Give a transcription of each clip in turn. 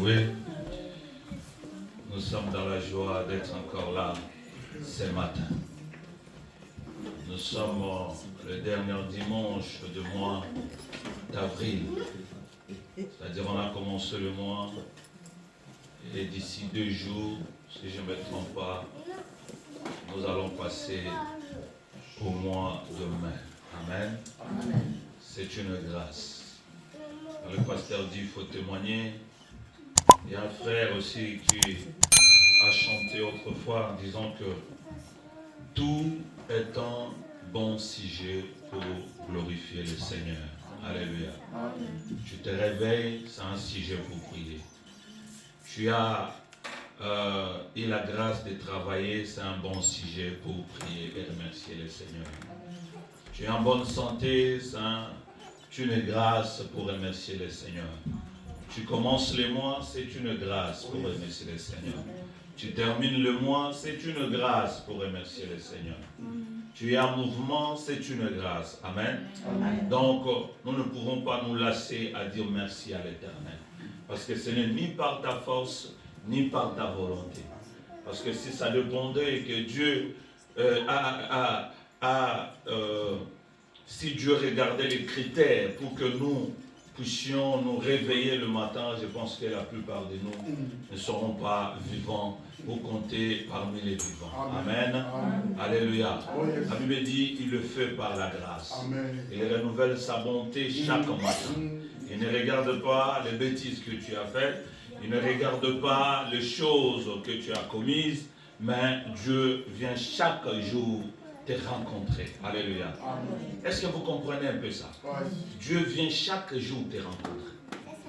loué. Nous sommes dans la joie d'être encore là ce matin. Nous sommes le dernier dimanche du mois d'avril. C'est-à-dire on a commencé le mois et d'ici 2 jours, si je ne me trompe pas, nous allons passer au mois de mai. Amen. Amen. C'est une grâce. Le pasteur dit qu'il faut témoigner. Il y a un frère aussi qui a chanté autrefois en disant que tout est un bon sujet pour glorifier le Seigneur. Alléluia. Tu te réveilles, c'est un sujet pour prier. Tu as eu la grâce de travailler, c'est un bon sujet pour prier et remercier le Seigneur. Tu es en bonne santé, c'est une grâce pour remercier le Seigneur. Tu commences le mois, c'est une grâce pour remercier le Seigneur. Tu termines le mois, c'est une grâce pour remercier le Seigneur. Tu es en mouvement, c'est une grâce. Amen. Amen. Donc, nous ne pourrons pas nous lasser à dire merci à l'Éternel. Parce que ce n'est ni par ta force, ni par ta volonté. Parce que si ça dépendait que Dieu si Dieu regardait les critères pour que nous puissions nous réveiller le matin, je pense que la plupart de nous ne seront pas vivants pour compter parmi les vivants. Amen. Amen. Alléluia. La Bible dit, il le fait par la grâce. Amen. Il renouvelle sa bonté chaque matin. Il ne regarde pas les bêtises que tu as faites. Il ne regarde pas les choses que tu as commises. Mais Dieu vient chaque jour te rencontrer. Alléluia. Est-ce que vous comprenez un peu ça? Dieu vient chaque jour te rencontrer.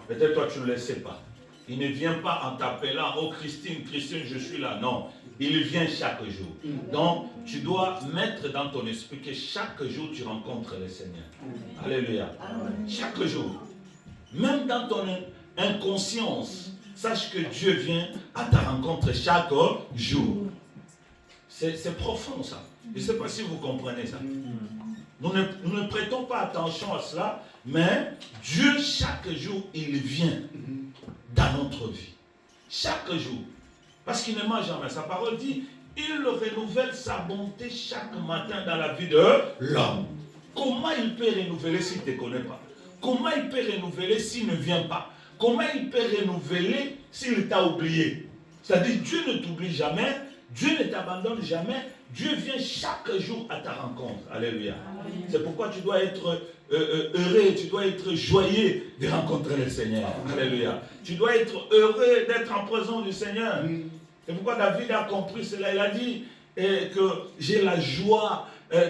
Peut-être toi tu ne le sais pas. Il ne vient pas en t'appelant, oh Christine, je suis là. Non, il vient chaque jour. Donc tu dois mettre dans ton esprit que chaque jour tu rencontres le Seigneur. Alléluia. Chaque jour. Même dans ton inconscience, sache que Dieu vient à ta rencontre chaque jour. C'est profond ça. Je ne sais pas si vous comprenez ça. Nous ne prêtons pas attention à cela, mais Dieu, chaque jour, il vient dans notre vie. Chaque jour. Parce qu'il ne ment jamais. Sa parole dit, il renouvelle sa bonté chaque matin dans la vie de l'homme. Comment il peut renouveler s'il ne te connaît pas? Comment il peut renouveler s'il ne vient pas? Comment il peut renouveler s'il t'a oublié? C'est-à-dire, Dieu ne t'oublie jamais, Dieu ne t'abandonne jamais. Dieu vient chaque jour à ta rencontre. Alléluia. C'est pourquoi tu dois être heureux, tu dois être joyeux de rencontrer le Seigneur. Alléluia. Tu dois être heureux d'être en présence du Seigneur. C'est pourquoi David a compris cela. Il a dit que j'ai la joie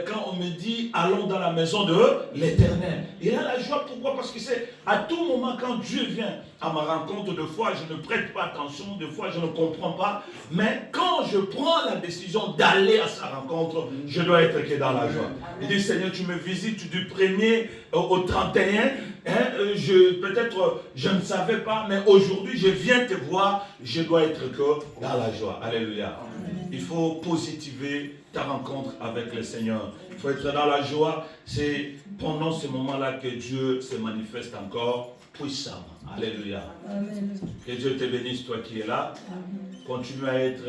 quand on me dit allons dans la maison de l'Éternel. Il a la joie, pourquoi? Parce que c'est à tout moment quand Dieu vient à ma rencontre, de fois je ne prête pas attention, de fois je ne comprends pas, mais quand je prends la décision d'aller à sa rencontre, je dois être que dans la joie. Il dit Seigneur, tu me visites du 1er au 31, peut-être je ne savais pas, mais aujourd'hui je viens te voir, je dois être que dans la joie. Alléluia. Il faut positiver ta rencontre avec le Seigneur. Il faut être dans la joie. C'est pendant ce moment-là que Dieu se manifeste encore puissamment. Alléluia. Amen. Que Dieu te bénisse, toi qui es là. Amen. Continue à être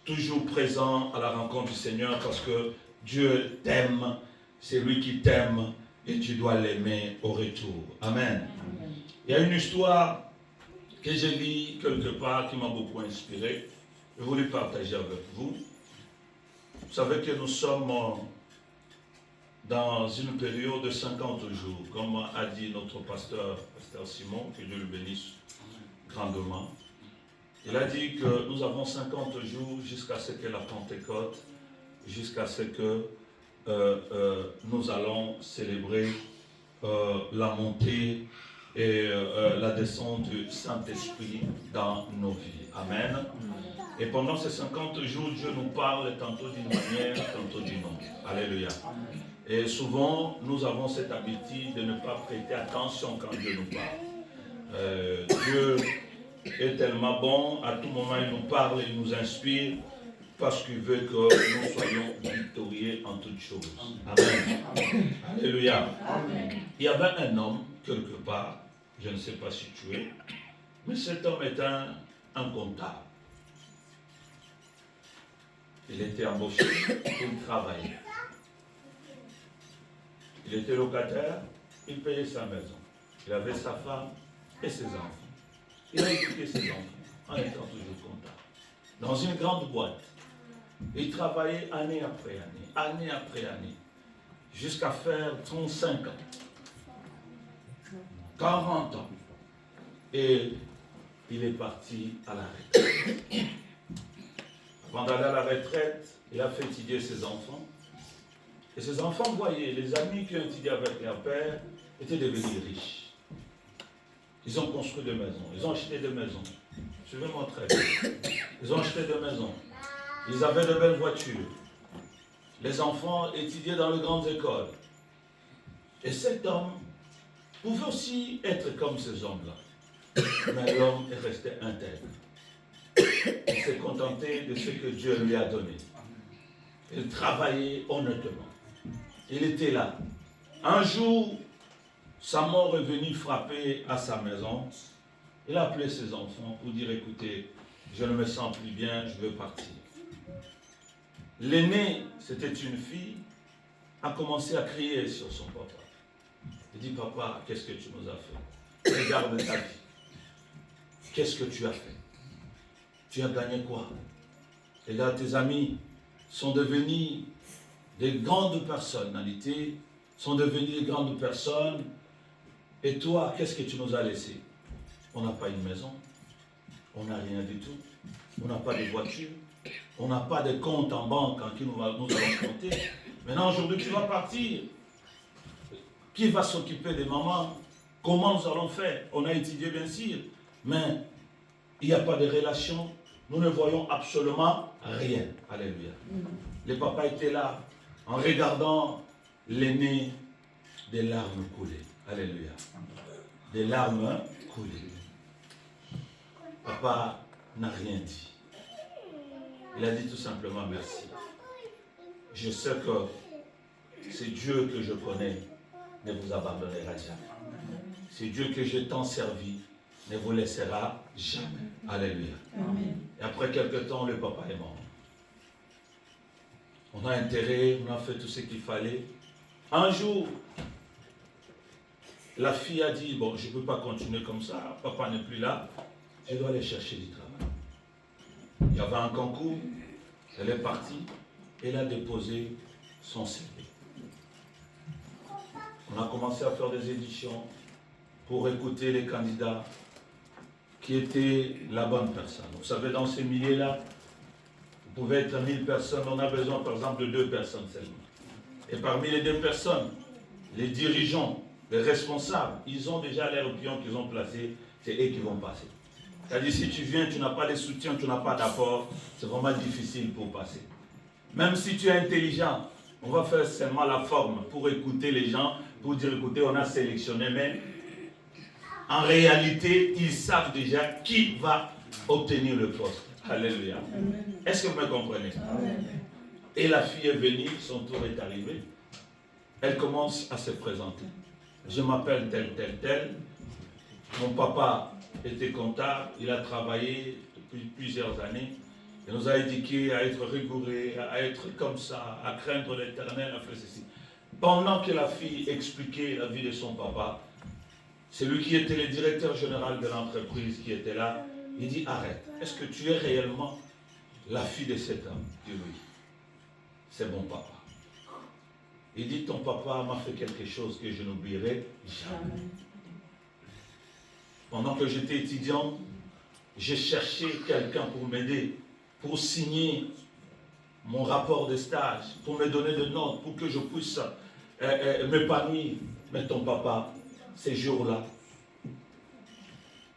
toujours présent à la rencontre du Seigneur parce que Dieu t'aime. C'est lui qui t'aime et tu dois l'aimer au retour. Amen. Amen. Il y a une histoire que j'ai lue quelque part qui m'a beaucoup inspiré. Je voulais partager avec vous. Vous savez que nous sommes dans une période de 50 jours, comme a dit notre pasteur Simon, que Dieu le bénisse grandement. Il a dit que nous avons 50 jours jusqu'à ce que la Pentecôte, jusqu'à ce que nous allons célébrer la montée et la descente du Saint-Esprit dans nos vies. Amen. Et pendant ces 50 jours, Dieu nous parle tantôt d'une manière, tantôt d'une autre. Alléluia. Et souvent, nous avons cette habitude de ne pas prêter attention quand Dieu nous parle. Dieu est tellement bon, à tout moment il nous parle, il nous inspire, parce qu'il veut que nous soyons victorieux en toutes choses. Amen. Alléluia. Amen. Il y avait un homme, quelque part, je ne sais pas si tu es, Mais cet homme est un comptable. Il était embauché pour travailler. Il était locataire, il payait sa maison. Il avait sa femme et ses enfants. Il a éduqué ses enfants en étant toujours comptable. Dans une grande boîte. Il travaillait année après année, jusqu'à faire 35 ans, 40 ans. Et il est parti à la retraite. Avant d'aller à la retraite, il a fait étudier ses enfants. Et ses enfants voyaient, les amis qui ont étudié avec leur père étaient devenus riches. Ils ont construit des maisons, ils ont acheté des maisons. Suivez-moi très bien. Ils ont acheté des maisons. Ils avaient de belles voitures. Les enfants étudiaient dans les grandes écoles. Et cet homme pouvait aussi être comme ces hommes-là. Mais l'homme est resté intègre. Il s'est contenté de ce que Dieu lui a donné. Il travaillait honnêtement. Il était là. Un jour, sa mort est venue frapper à sa maison. Il a appelé ses enfants pour dire, écoutez, je ne me sens plus bien, je veux partir. L'aîné, c'était une fille, a commencé à crier sur son papa. Il dit, papa, qu'est-ce que tu nous as fait? Regarde ta vie. Qu'est-ce que tu as fait? Tu as gagné quoi? Regarde, tes amis sont devenus des grandes personnalités, sont devenus des grandes personnes. Et toi, qu'est-ce que tu nous as laissé? On n'a pas une maison, on n'a rien du tout, on n'a pas de voiture, on n'a pas de compte en banque en qui nous allons compter. Maintenant, aujourd'hui, tu vas partir. Qui va s'occuper des mamans? Comment nous allons faire? On a étudié, bien sûr, mais il n'y a pas de relation. Nous ne voyons absolument rien. Alléluia. Les papas étaient là, en regardant l'aîné, des larmes coulaient. Alléluia. Des larmes coulaient. Papa n'a rien dit. Il a dit tout simplement merci. Je sais que c'est Dieu que je connais ne vous abandonnera jamais. C'est Dieu que j'ai tant servi ne vous laissera jamais. Alléluia. Amen. Et après quelque temps, le papa est mort. On a enterré, on a fait tout ce qu'il fallait. Un jour, la fille a dit, bon, je ne peux pas continuer comme ça, papa n'est plus là, je dois aller chercher du travail. Il y avait un concours, elle est partie, elle a déposé son CV. On a commencé à faire des éditions pour écouter les candidats qui étaient la bonne personne. Vous savez, dans ces milliers-là, vous pouvez être 1000 personnes, on a besoin par exemple de 2 personnes seulement. Et parmi les 2 personnes, les dirigeants, les responsables, ils ont déjà leurs pions qu'ils ont placés, c'est eux qui vont passer. C'est-à-dire, si tu viens, tu n'as pas de soutien, tu n'as pas d'apport, c'est vraiment difficile pour passer. Même si tu es intelligent, on va faire seulement la forme pour écouter les gens, pour dire, écoutez, on a sélectionné, mais en réalité, ils savent déjà qui va obtenir le poste. Alléluia. Est-ce que vous me comprenez? Amen. Et la fille est venue, son tour est arrivé. Elle commence à se présenter. Je m'appelle tel. Mon papa était comptable, il a travaillé depuis plusieurs années. Il nous a éduqués à être rigoureux, à être comme ça, à craindre l'Éternel, à faire ceci. Pendant que la fille expliquait la vie de son papa, celui qui était le directeur général de l'entreprise qui était là, il dit, arrête, est-ce que tu es réellement la fille de cet homme? Il dit, oui, c'est mon papa. Il dit, ton papa m'a fait quelque chose que je n'oublierai jamais. Pendant que j'étais étudiant, j'ai cherché quelqu'un pour m'aider, pour signer mon rapport de stage, pour me donner des notes, pour que je puisse m'épanouir. Mais ton papa, ces jours-là,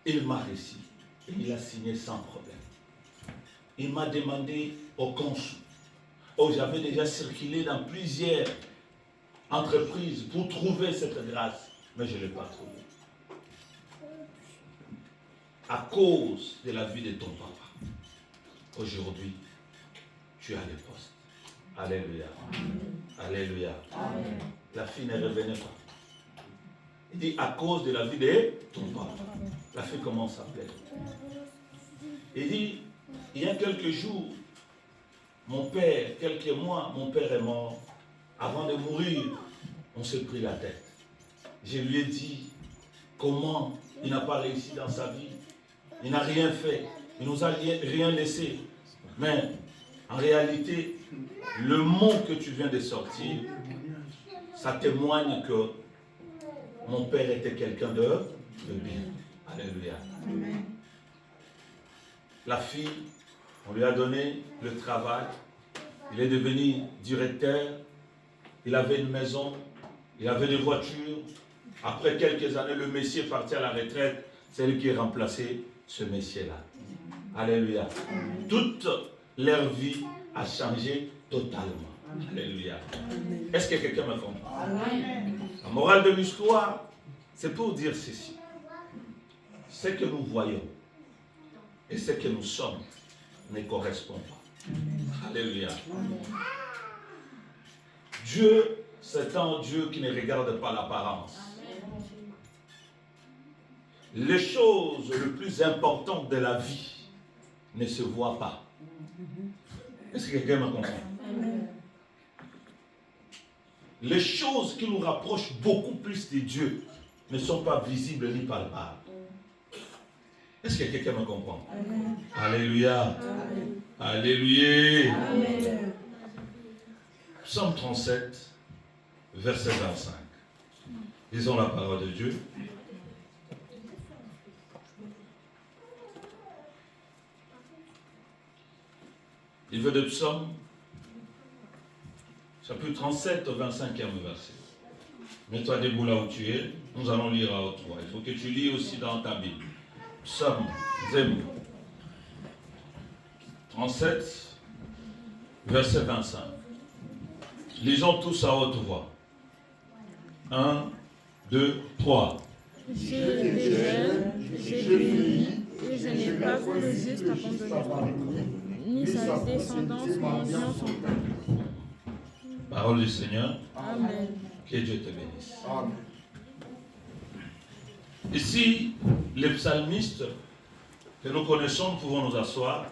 il m'a réussi et il a signé sans problème. Il m'a demandé au consul. Oh, j'avais déjà circulé dans plusieurs entreprises pour trouver cette grâce, mais je ne l'ai pas trouvée. À cause de la vie de ton papa, aujourd'hui, tu as les postes. Alléluia. Amen. Alléluia. Amen. La fille ne revenait pas. Il dit à cause de la vie de ton papa. La fille commence à pleurer. Il dit, il y a quelques jours, quelques mois, mon père est mort. Avant de mourir, on s'est pris la tête. Je lui ai dit comment il n'a pas réussi dans sa vie. Il n'a rien fait. Il ne nous a rien laissé. Mais en réalité, le mot que tu viens de sortir, ça témoigne que mon père était quelqu'un de bien. Alléluia. Amen. La fille, on lui a donné le travail. Il est devenu directeur. Il avait une maison. Il avait des voitures. Après quelques années, le messier est parti à la retraite. C'est lui qui a remplacé ce messier-là. Alléluia. Toute leur vie a changé totalement. Alléluia. Est-ce que quelqu'un me comprend? La morale de l'histoire, c'est pour dire ceci. Ce que nous voyons et ce que nous sommes ne correspond pas. Alléluia. Dieu, c'est un Dieu qui ne regarde pas l'apparence. Les choses les plus importantes de la vie ne se voient pas. Est-ce que quelqu'un me comprend? Les choses qui nous rapprochent beaucoup plus de Dieu ne sont pas visibles ni palpables. Est-ce que quelqu'un me comprend? Amen. Alléluia. Amen. Alléluia. Amen. Psaume 37, verset 25. Lisons la parole de Dieu. Livre de Psaume, chapitre 37, 25e verset. Mets-toi debout là où tu es. Nous allons lire à haute voix. Il faut que tu lis aussi dans ta Bible. Psaume 37, verset 25. Lisons tous à haute voix. 1, 2, 3. J'ai des jeunes, j'ai fini, et je n'ai pas vu le juste abandonné, ni sa descendance mendiant son pain. Parole du Seigneur. Amen. Que Dieu te bénisse. Amen. Ici, le psalmiste que nous connaissons, nous pouvons nous asseoir,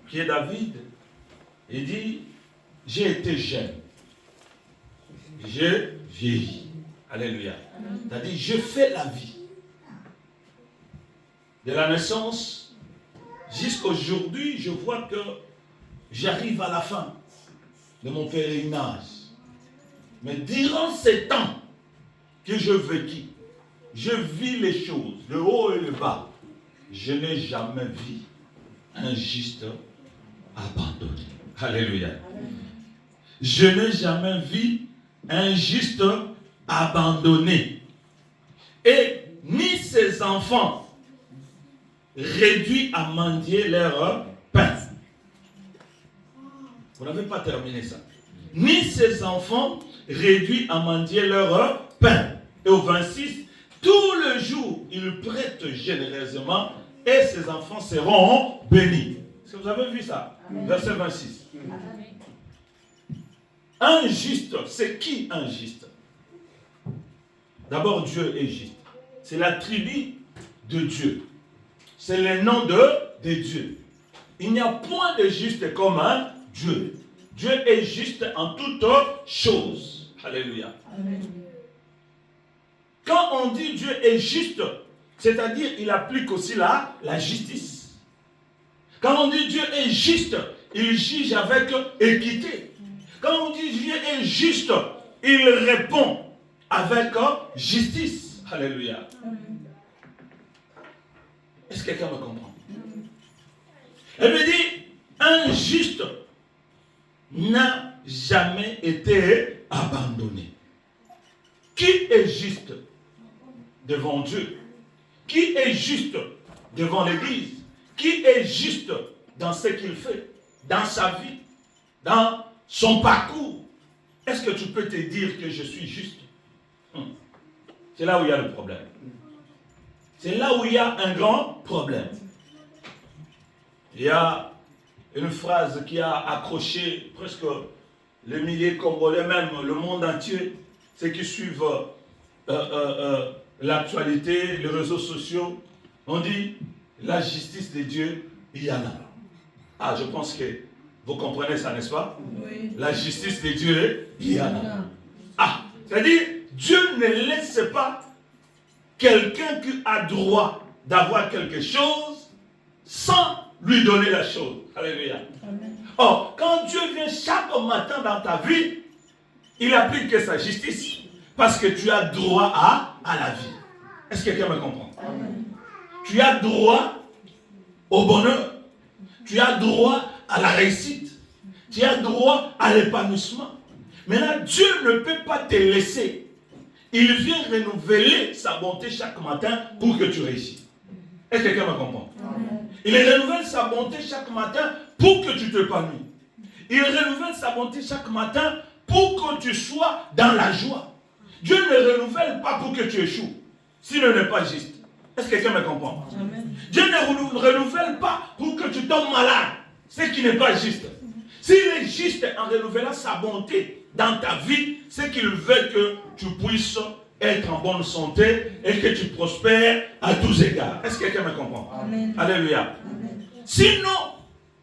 qui est David, il dit, j'ai été jeune, j'ai vieilli. Alléluia. C'est-à-dire, je fais la vie. De la naissance jusqu'à aujourd'hui, je vois que j'arrive à la fin de mon pèlerinage. Mais durant ces temps que je vécu, je vis les choses, le haut et le bas. Je n'ai jamais vu un juste abandonné. Alléluia. Je n'ai jamais vu un juste abandonné. Et ni ses enfants réduits à mendier leur pain. Vous n'avez pas terminé ça. Ni ses enfants réduits à mendier leur pain. Et au 26, tout le jour, il prête généreusement et ses enfants seront bénis. Est-ce que vous avez vu ça? Amen. Verset 26. Amen. Un juste, c'est qui un juste? D'abord, Dieu est juste. C'est l'attribut de Dieu. C'est le nom de Dieu. Il n'y a point de juste comme un Dieu. Dieu est juste en toutes choses. Alléluia. Amen. Quand on dit Dieu est juste, c'est-à-dire il applique aussi la justice. Quand on dit Dieu est juste, il juge avec équité. Quand on dit Dieu est juste, il répond avec justice. Alléluia. Est-ce que quelqu'un me comprend? Elle me dit, un juste n'a jamais été abandonné. Qui est juste devant Dieu? Qui est juste devant l'Église? Qui est juste dans ce qu'il fait, dans sa vie, dans son parcours? Est-ce que tu peux te dire que je suis juste? C'est là où il y a le problème. C'est là où il y a un grand problème. Il y a une phrase qui a accroché presque les milliers Congolais, même le monde entier, ceux qui suivent l'actualité, les réseaux sociaux, on dit la justice de Dieu, il y en a. Ah, je pense que vous comprenez ça, n'est-ce pas? Oui. La justice de Dieu, il y en a. Ah, c'est-à-dire, Dieu ne laisse pas quelqu'un qui a droit d'avoir quelque chose sans lui donner la chose. Alléluia. Amen. Or, quand Dieu vient chaque matin dans ta vie, il applique sa justice parce que tu as droit à la vie. Est-ce que quelqu'un me comprend? Amen. Tu as droit au bonheur. Tu as droit à la réussite. Tu as droit à l'épanouissement. Maintenant, Dieu ne peut pas te laisser. Il vient renouveler sa bonté chaque matin pour que tu réussisses. Est-ce que quelqu'un me comprend? Amen. Il renouvelle sa bonté chaque matin pour que tu t'épanouisses. Il renouvelle sa bonté chaque matin pour que tu sois dans la joie. Dieu ne renouvelle pas pour que tu échoues, s'il n'est pas juste. Est-ce que quelqu'un me comprend? Amen. Dieu ne renouvelle pas pour que tu tombes malade, ce qui n'est pas juste. S'il est juste en renouvelant sa bonté dans ta vie, c'est qu'il veut que tu puisses être en bonne santé et que tu prospères à tous égards. Est-ce que quelqu'un me comprend? Amen. Alléluia. Amen. Sinon,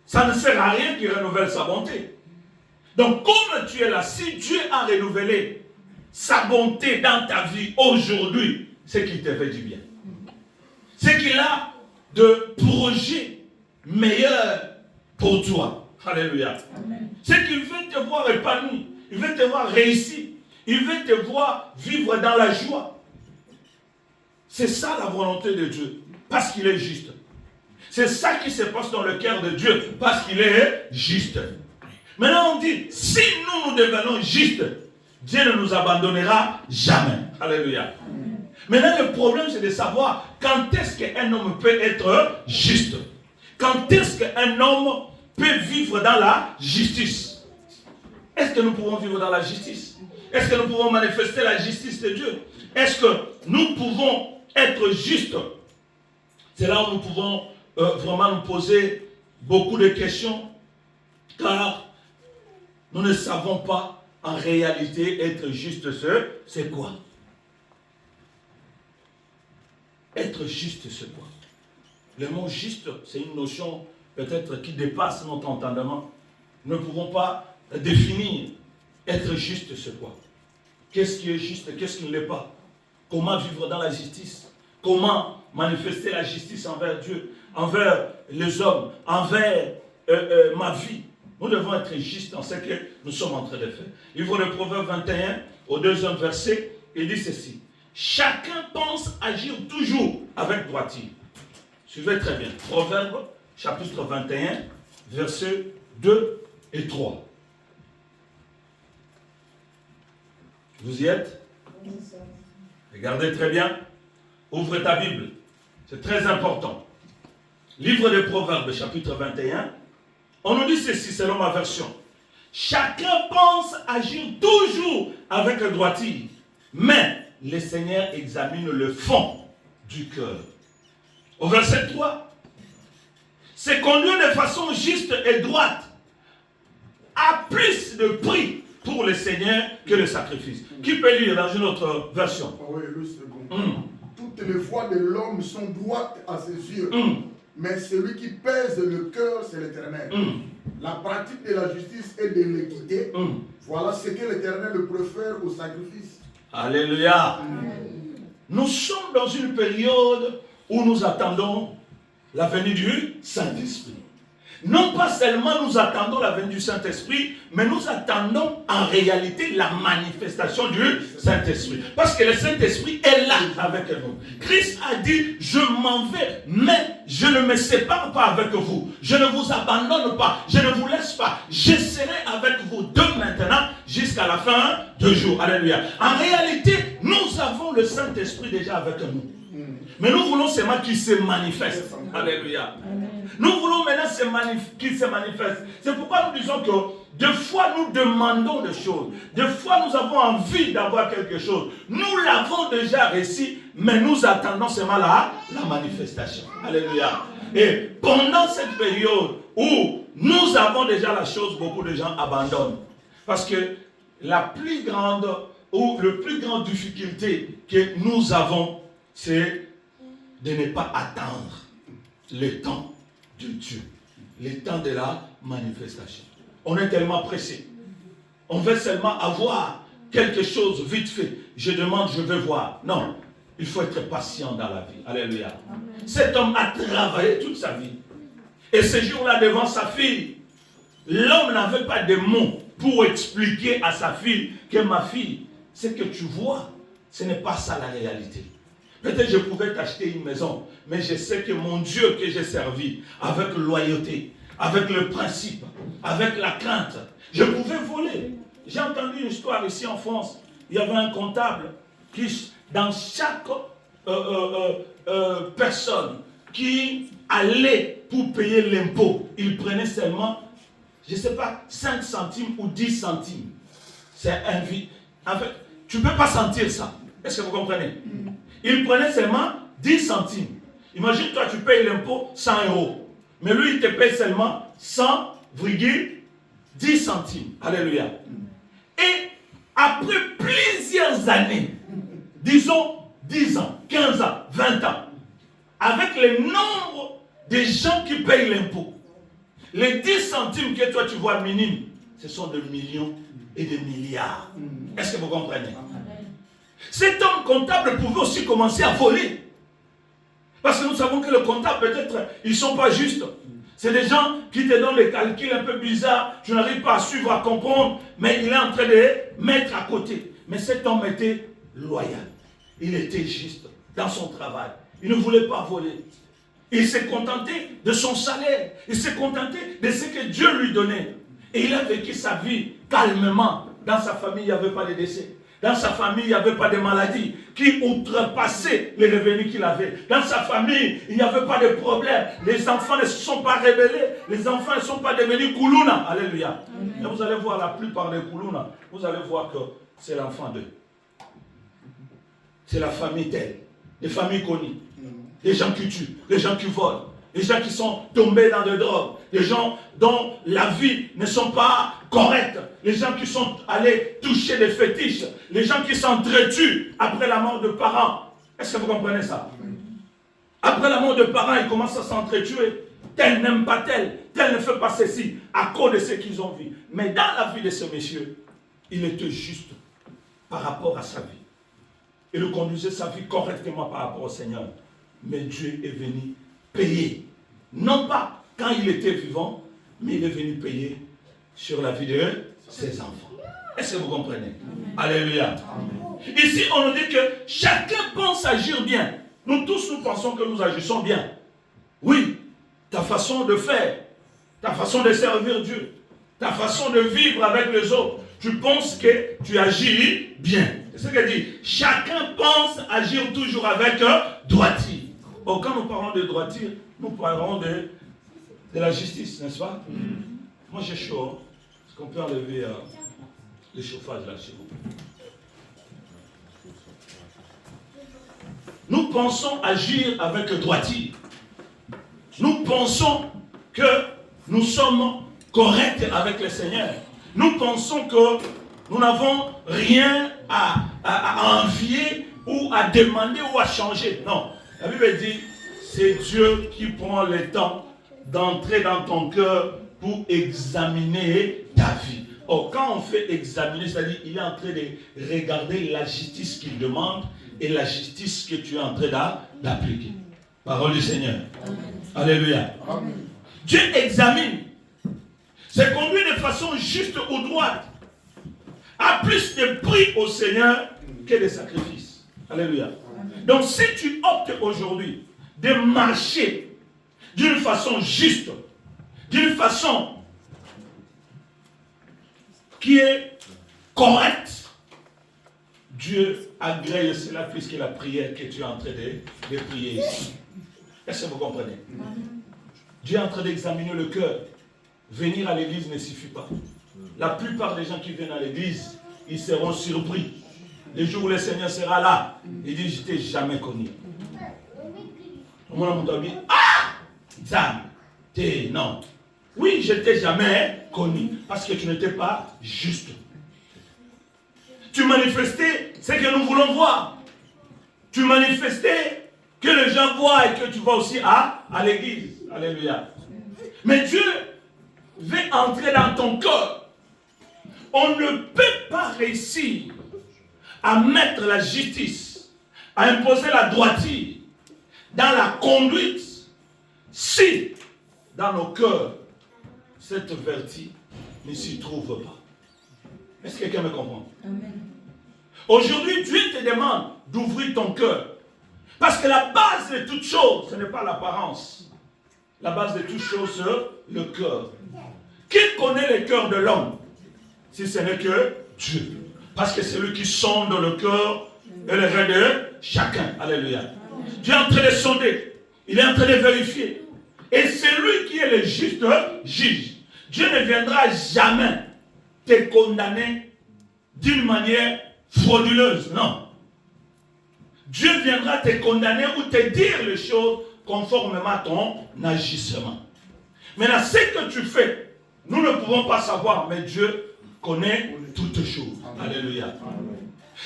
ça ne sert à rien qu'il renouvelle sa bonté. Donc, comme tu es là, si Dieu a renouvelé sa bonté dans ta vie aujourd'hui, c'est qu'il te fait du bien. C'est qu'il a de projets meilleurs pour toi. Alléluia. Amen. C'est qu'il veut te voir épanoui. Il veut te voir réussir. Il veut te voir vivre dans la joie. C'est ça la volonté de Dieu. Parce qu'il est juste. C'est ça qui se passe dans le cœur de Dieu. Parce qu'il est juste. Maintenant on dit, si nous devenons justes, Dieu ne nous abandonnera jamais. Alléluia. Amen. Maintenant le problème c'est de savoir quand est-ce qu'un homme peut être juste. Quand est-ce qu'un homme peut vivre dans la justice. Est-ce que nous pouvons vivre dans la justice? Est-ce que nous pouvons manifester la justice de Dieu? Est-ce que nous pouvons être justes? C'est là où nous pouvons vraiment nous poser beaucoup de questions, car nous ne savons pas en réalité être juste, c'est quoi? Être juste, c'est quoi? Le mot juste, c'est une notion peut-être qui dépasse notre entendement. Nous ne pouvons pas définir être juste, c'est quoi? Qu'est-ce qui est juste, qu'est-ce qui ne l'est pas? Comment vivre dans la justice? Comment manifester la justice envers Dieu, envers les hommes, envers ma vie? Nous devons être justes dans ce que nous sommes en train de faire. Livre de Proverbes 21, au 2e verset, il dit ceci. Chacun pense agir toujours avec droiture. Suivez très bien. Proverbes, chapitre 21, versets 2 et 3. Vous y êtes? Regardez très bien. Ouvre ta Bible. C'est très important. Livre de Proverbes, chapitre 21. On nous dit ceci selon ma version. Chacun pense agir toujours avec droiture, mais le Seigneur examine le fond du cœur. Au verset 3. C'est conduire de façon juste et droite a plus de prix pour le Seigneur que le sacrifice. Qui peut lire dans une autre version? Oui, le second. Toutes les voies de l'homme sont droites à ses yeux, mais celui qui pèse le cœur, c'est l'Éternel. La pratique de la justice et de l'équité, voilà ce que l'Éternel préfère au sacrifice. Alléluia. Nous sommes dans une période où nous attendons la venue du Saint-Esprit. Non pas seulement nous attendons la venue du Saint-Esprit, mais nous attendons en réalité la manifestation du Saint-Esprit. Parce que le Saint-Esprit est là avec nous. Christ a dit, je m'en vais, mais je ne me sépare pas avec vous. Je ne vous abandonne pas, je ne vous laisse pas. Je serai avec vous de maintenant jusqu'à la fin du jour. Alléluia. En réalité, nous avons le Saint-Esprit déjà avec nous. Mais nous voulons seulement qu'il se manifeste. Alléluia. Nous voulons maintenant qu'il se manifeste. C'est pourquoi nous disons que des fois nous demandons des choses. Des fois nous avons envie d'avoir quelque chose. Nous l'avons déjà réussi, mais nous attendons seulement la manifestation. Alléluia. Et pendant cette période où nous avons déjà la chose, beaucoup de gens abandonnent. Parce que la plus grande difficulté que nous avons, c'est de ne pas attendre le temps de Dieu, le temps de la manifestation. On est tellement pressé. On veut seulement avoir quelque chose vite fait. Je demande, je veux voir. Non, il faut être patient dans la vie. Alléluia. Cet homme a travaillé toute sa vie. Et ce jour-là, devant sa fille, l'homme n'avait pas de mots pour expliquer à sa fille que ma fille, ce que tu vois, ce n'est pas ça la réalité. Peut-être je pouvais t'acheter une maison, mais je sais que mon Dieu que j'ai servi, avec loyauté, avec le principe, avec la crainte, je pouvais voler. J'ai entendu une histoire ici en France. Il y avait un comptable qui, dans chaque personne qui allait pour payer l'impôt, il prenait seulement, je ne sais pas, 5 centimes ou 10 centimes. C'est un vide. En fait, tu ne peux pas sentir ça. Est-ce que vous comprenez? Il prenait seulement 10 centimes. Imagine, toi, tu payes l'impôt 100 €. Mais lui, il te paye seulement 100,10 centimes. Alléluia. Et après plusieurs années, disons 10 ans, 15 ans, 20 ans, avec le nombre de gens qui payent l'impôt, les 10 centimes que toi tu vois minimes, ce sont des millions et des milliards. Est-ce que vous comprenez? Cet homme comptable pouvait aussi commencer à voler. Parce que nous savons que le comptable, peut-être, ils ne sont pas justes. C'est des gens qui te donnent des calculs un peu bizarres, tu n'arrives pas à suivre, à comprendre, mais il est en train de mettre à côté. Mais cet homme était loyal. Il était juste dans son travail. Il ne voulait pas voler. Il s'est contenté de son salaire. Il s'est contenté de ce que Dieu lui donnait. Et il a vécu sa vie calmement. Dans sa famille, il n'y avait pas de décès. Dans sa famille, il n'y avait pas de maladie qui outrepassaient les revenus qu'il avait. Dans sa famille, il n'y avait pas de problème. Les enfants ne se sont pas rebellés. Les enfants ne sont pas devenus Koulouna. Alléluia. Et vous allez voir la plupart des Koulouna. Vous allez voir que c'est l'enfant d'eux. C'est la famille telle. Les familles connues. Les gens qui tuent. Les gens qui volent. Les gens qui sont tombés dans des drogues. Les gens dont la vie ne sont pas correctes. Les gens qui sont allés toucher des fétiches. Les gens qui s'entretuent après la mort de parents. Est-ce que vous comprenez ça? Après la mort de parents, ils commencent à s'entretuer. Tel n'aime pas tel. Tel ne fait pas ceci. À cause de ce qu'ils ont vu. Mais dans la vie de ce monsieur, il était juste par rapport à sa vie. Il conduisait sa vie correctement par rapport au Seigneur. Mais Dieu est venu payer. Non pas quand il était vivant, mais il est venu payer sur la vie de ses enfants. Est-ce que vous comprenez? Alléluia. Ici, on nous dit que chacun pense agir bien. Nous tous, nous pensons que nous agissons bien. Oui, ta façon de faire, ta façon de servir Dieu, ta façon de vivre avec les autres, tu penses que tu agis bien. C'est ce qu'elle dit. Chacun pense agir toujours avec droiture. Oh, quand nous parlons de droiture, nous parlons de la justice, n'est-ce pas? Moi j'ai chaud. Hein? Est-ce qu'on peut enlever le chauffage là chez vous? Nous pensons agir avec droiture. Nous pensons que nous sommes corrects avec le Seigneur. Nous pensons que nous n'avons rien à envier ou à demander ou à changer. Non. La Bible dit, c'est Dieu qui prend le temps d'entrer dans ton cœur pour examiner ta vie. Or, quand on fait examiner, c'est-à-dire il est en train de regarder la justice qu'il demande et la justice que tu es en train d'appliquer. Parole du Seigneur. Amen. Alléluia. Amen. Dieu examine. C'est conduit de façon juste ou droite. A plus de prix au Seigneur que de sacrifices. Alléluia. Donc si tu optes aujourd'hui de marcher d'une façon juste, d'une façon qui est correcte, Dieu agrée cela puisque la prière que tu es en train de prier ici. Est-ce que vous comprenez? Dieu est en train d'examiner le cœur. Venir à l'église ne suffit pas. La plupart des gens qui viennent à l'église, ils seront surpris. Le jour où le Seigneur sera là, il dit, je ne t'ai jamais connu. Moi, mon ami, ça, non. Oui, je ne t'ai jamais connu, parce que tu n'étais pas juste. Tu manifestais ce que nous voulons voir. tu manifestais, que les gens voient et que tu vas aussi à l'église. Alléluia. Mais Dieu veut entrer dans ton cœur. On ne peut pas réussir à mettre la justice, à imposer la droiture dans la conduite si dans nos cœurs cette vertu ne s'y trouve pas. Est-ce que quelqu'un me comprend? Amen. Aujourd'hui, Dieu te demande d'ouvrir ton cœur. Parce que la base de toute chose, ce n'est pas l'apparence. La base de toute chose, c'est le cœur. Qui connaît le cœur de l'homme? Si ce n'est que Dieu. Parce que c'est lui qui sonde le cœur et le rêve de chacun. Alléluia. Dieu est en train de sonder. Il est en train de vérifier. Et c'est lui qui est le juste juge. Dieu ne viendra jamais te condamner d'une manière frauduleuse. Non. Dieu viendra te condamner ou te dire les choses conformément à ton agissement. Maintenant, ce que tu fais, nous ne pouvons pas savoir, mais Dieu connaît toutes choses. Alléluia.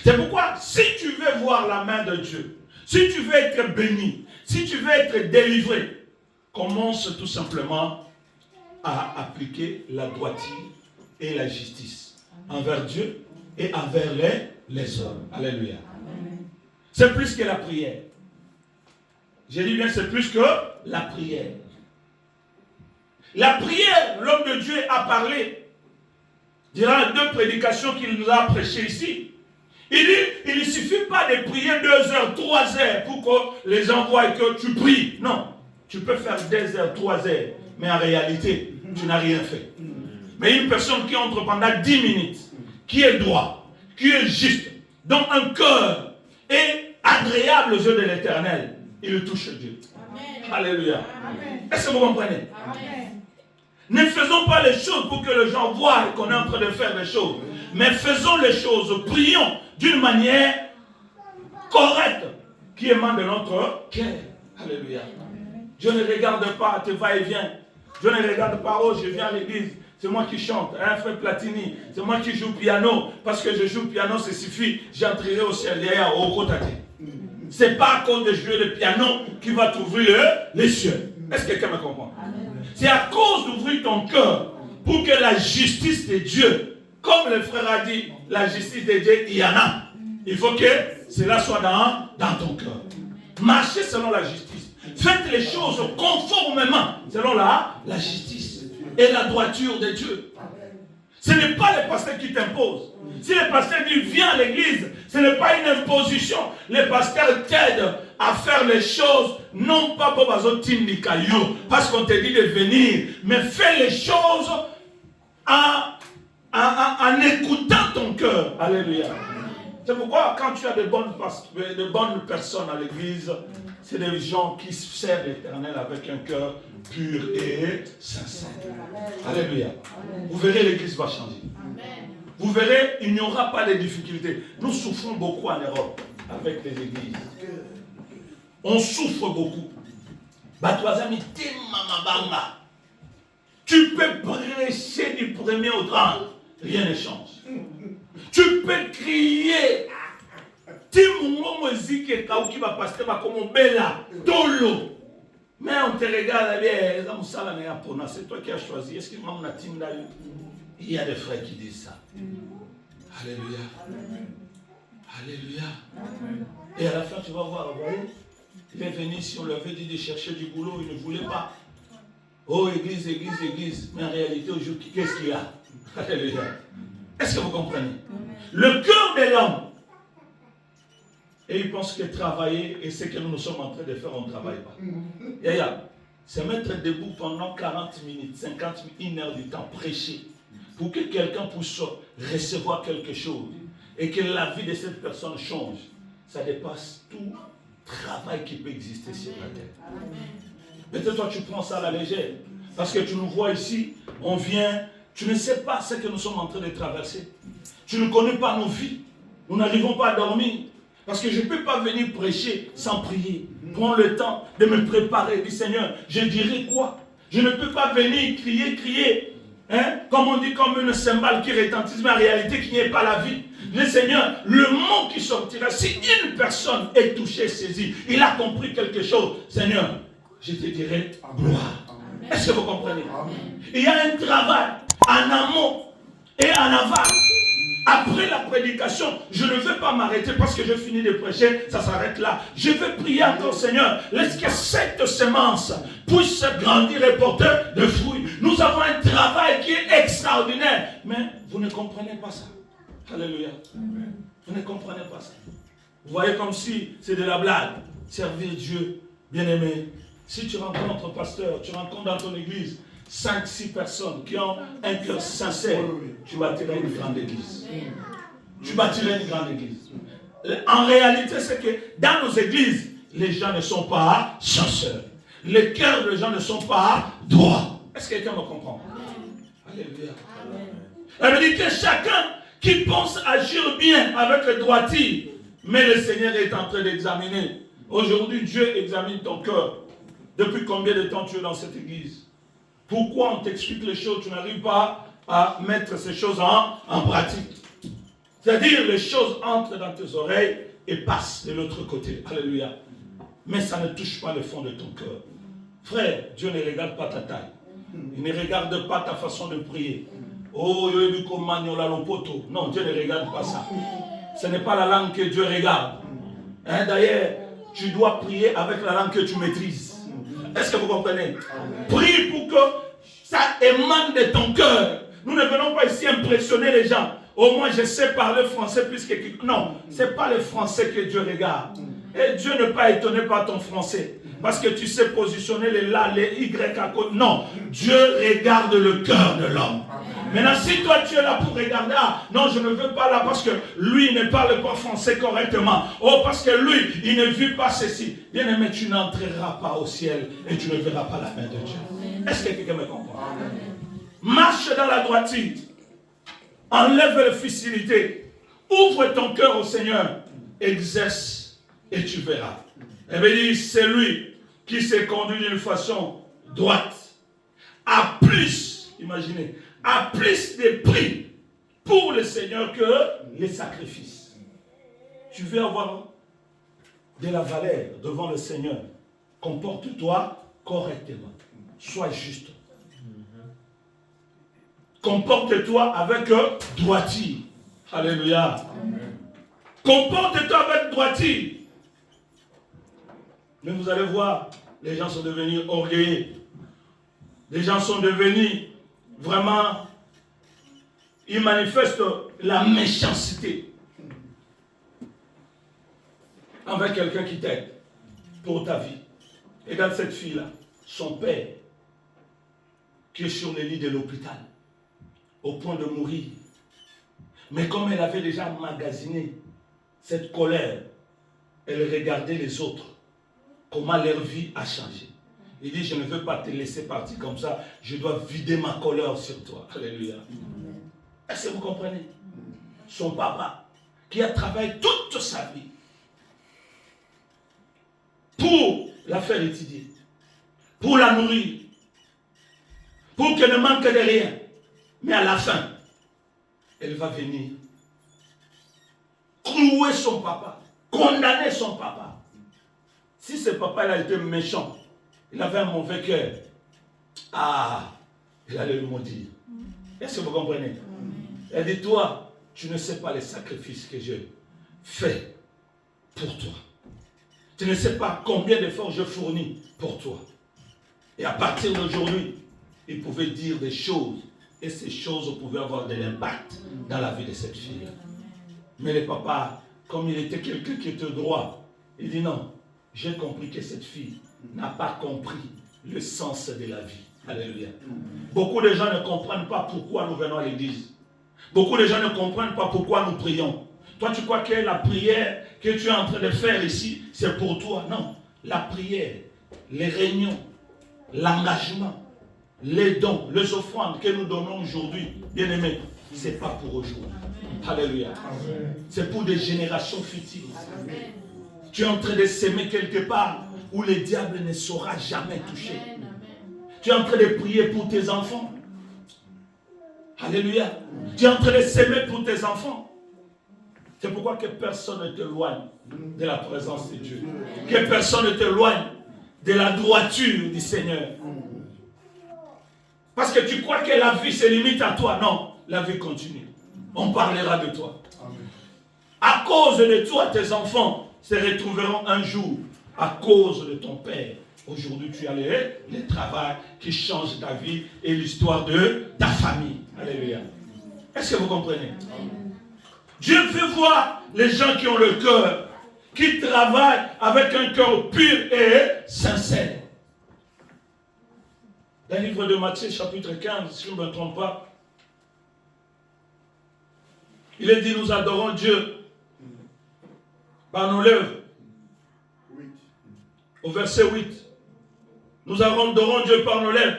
C'est pourquoi, si tu veux voir la main de Dieu, si tu veux être béni, si tu veux être délivré, commence tout simplement à appliquer la droiture et la justice envers Dieu et envers les hommes. Alléluia. C'est plus que la prière. J'ai dit bien, c'est plus que la prière. La prière, l'homme de Dieu a parlé durant 2 prédications qu'il nous a prêchées ici. Il dit, il ne suffit pas de prier 2 heures, 3 heures pour que les gens voient que tu pries. Non, tu peux faire 2 heures, 3 heures, mais en réalité, tu n'as rien fait. Mais une personne qui entre pendant 10 minutes, qui est droit, qui est juste, dont un cœur est agréable aux yeux de l'Éternel, il touche Dieu. Amen. Alléluia. Est-ce que vous comprenez? Amen. Ne faisons pas les choses pour que les gens voient qu'on est en train de faire les choses, mais faisons les choses, prions d'une manière correcte qui émane de notre cœur. Alléluia. Dieu ne regarde pas tes va-et-vient. Dieu ne regarde pas, oh, je viens à l'église, c'est moi qui chante, hein, frère Platini, c'est moi qui joue piano, parce que je joue piano, ça suffit, j'entrerai au ciel, derrière, au côté. C'est pas à cause de jouer le piano qui va t'ouvrir les cieux. Est-ce que quelqu'un me comprend? C'est à cause d'ouvrir ton cœur pour que la justice de Dieu, comme le frère a dit, la justice de Dieu, il y en a. Il faut que cela soit dans ton cœur. Marchez selon la justice. Faites les choses conformément selon la justice et la droiture de Dieu. Ce n'est pas le pasteur qui t'impose. Si le pasteur dit viens à l'église, ce n'est pas une imposition. Le pasteur t'aide à faire les choses, non pas pour parce qu'on te dit de venir, mais fais les choses en écoutant ton cœur. Alléluia. C'est pourquoi quand tu as de bonnes personnes à l'église, c'est des gens qui servent l'Éternel avec un cœur pur et sincère. Alléluia. Vous verrez, l'église va changer. Vous verrez, il n'y aura pas de difficultés. Nous souffrons beaucoup en Europe avec les églises. On souffre beaucoup. Tu peux prêcher du premier au 30, rien ne change. Tu peux crier. Mais on te regarde, c'est toi qui as choisi. Est-ce que il y a des frères qui disent ça. Alléluia. Alléluia. Et à la fin, tu vas voir, vous voyez, il est venu ici, on lui avait dit de chercher du boulot, il ne voulait pas. Oh, église, église, église. Mais en réalité, aujourd'hui, qu'est-ce qu'il y a? Alléluia. Est-ce que vous comprenez? Le cœur de l'homme. Et il pense que travailler, et ce que nous sommes en train de faire, on ne travaille pas. Et là, c'est mettre debout pendant 40 minutes, 50 minutes, 1 heure du temps, prêcher, pour que quelqu'un puisse recevoir quelque chose, et que la vie de cette personne change. Ça dépasse tout travail qui peut exister sur la terre. Peut-être toi tu prends ça à la légère, parce que tu nous vois ici, on vient, tu ne sais pas ce que nous sommes en train de traverser. Tu ne connais pas nos vies, nous n'arrivons pas à dormir. Parce que je ne peux pas venir prêcher sans prier. Prends le temps de me préparer. Dis Seigneur, je dirai quoi? Je ne peux pas venir crier. comme on dit, comme une cymbale qui retentit, mais en réalité qui n'est pas la vie. Le Seigneur, le mot qui sortira, si une personne est touchée, saisie, il a compris quelque chose, Seigneur, je te dirai gloire. Est-ce que vous comprenez? Il y a un travail en amont et en aval. Après la prédication, je ne veux pas m'arrêter parce que je finis de prêcher, ça s'arrête là. Je veux prier encore, Seigneur, laisse que cette semence puisse grandir et porter de fruits. Nous avons un travail qui est extraordinaire, mais vous ne comprenez pas ça. Alléluia. Vous ne comprenez pas ça. Vous voyez comme si c'est de la blague. Servir Dieu, bien-aimé. Si tu rencontres, pasteur, tu rencontres dans ton église 5-6 personnes qui ont un cœur sincère, tu bâtiras une grande église. Tu bâtiras une grande église. En réalité, c'est que dans nos églises, les gens ne sont pas sincères. Les cœurs des gens ne sont pas droits. Est-ce que quelqu'un me comprend? Alléluia. Elle me dit que chacun qui pense agir bien avec le droiture, mais le Seigneur est en train d'examiner. Aujourd'hui, Dieu examine ton cœur. Depuis combien de temps tu es dans cette église? Pourquoi on t'explique les choses, tu n'arrives pas à mettre ces choses en pratique? C'est-à-dire, les choses entrent dans tes oreilles et passent de l'autre côté. Alléluia. Mais ça ne touche pas le fond de ton cœur. Frère, Dieu ne regarde pas ta taille. Il ne regarde pas ta façon de prier. Oh, non, Dieu ne regarde pas ça. Ce n'est pas la langue que Dieu regarde. D'ailleurs, tu dois prier avec la langue que tu maîtrises. Est-ce que vous comprenez? Prie pour que ça émane de ton cœur. Nous ne venons pas ici impressionner les gens. Au moins, je sais parler français plus que... Non, ce n'est pas le français que Dieu regarde. Et Dieu n'est pas étonné par ton français. Parce que tu sais positionner les là, les y à côté. Non, Dieu regarde le cœur de l'homme. Maintenant, si toi tu es là pour regarder, non, je ne veux pas là parce que lui ne parle pas français correctement. Oh, parce que lui, il ne vit pas ceci. Bien aimé, tu n'entreras pas au ciel et tu ne verras pas la main de Dieu. Est-ce que quelqu'un me comprend? Marche dans la droiture. Enlève la facilité. Ouvre ton cœur au Seigneur. Exerce et tu verras. Et bien, il dit, c'est lui qui s'est conduit d'une façon droite. À plus, imaginez, à plus de prix pour le Seigneur que les sacrifices. Tu veux avoir de la valeur devant le Seigneur. Comporte-toi correctement. Sois juste. Comporte-toi avec droiture. Alléluia. Comporte-toi avec droiture. Mais vous allez voir, les gens sont devenus orgueilleux. Les gens sont devenus vraiment, ils manifestent la méchanceté envers quelqu'un qui t'aide pour ta vie. Et dans cette fille-là, son père, qui est sur le lit de l'hôpital, au point de mourir. Mais comme elle avait déjà emmagasiné cette colère, elle regardait les autres, comment leur vie a changé. Il dit, je ne veux pas te laisser partir comme ça, je dois vider ma colère sur toi. Alléluia. Est-ce que vous comprenez? Son papa, qui a travaillé toute sa vie pour la faire étudier, pour la nourrir, pour qu'elle ne manque de rien. Mais à la fin, elle va venir clouer son papa, condamner son papa. Si ce papa a été méchant, il avait un mauvais cœur, il allait le maudire. Est-ce que vous comprenez? Elle dit, toi, tu ne sais pas les sacrifices que je fais pour toi. Tu ne sais pas combien d'efforts je fournis pour toi. Et à partir d'aujourd'hui, il pouvait dire des choses. Et ces choses pouvaient avoir de l'impact dans la vie de cette fille. Mais le papa, comme il était quelqu'un qui était droit, il dit non, j'ai compris que cette fille n'a pas compris le sens de la vie. Alléluia. Beaucoup de gens ne comprennent pas pourquoi nous venons à l'église. Beaucoup de gens ne comprennent pas pourquoi nous prions. Toi, tu crois que la prière que tu es en train de faire ici, c'est pour toi. Non. La prière, les réunions, l'engagement, les dons, les offrandes que nous donnons aujourd'hui, bien aimés, ce n'est pas pour aujourd'hui. Alléluia. C'est pour des générations futures. Amen. Tu es en train de s'aimer quelque part où le diable ne saura jamais toucher. Amen. Tu es en train de prier pour tes enfants. Alléluia. Tu es en train de s'aimer pour tes enfants. C'est pourquoi que personne ne t'éloigne de la présence de Dieu. Que personne ne t'éloigne de la droiture du Seigneur. Parce que tu crois que la vie se limite à toi. Non, la vie continue. On parlera de toi. À cause de toi, tes enfants se retrouveront un jour à cause de ton Père. Aujourd'hui, tu as le travail qui change ta vie et l'histoire de ta famille. Alléluia. Est-ce que vous comprenez? Dieu veut voir les gens qui ont le cœur, qui travaillent avec un cœur pur et sincère. Dans le livre de Matthieu, chapitre 15, si je ne me trompe pas, il est dit, nous adorons Dieu par nos lèvres. Au verset 8. Nous adorons Dieu par nos lèvres.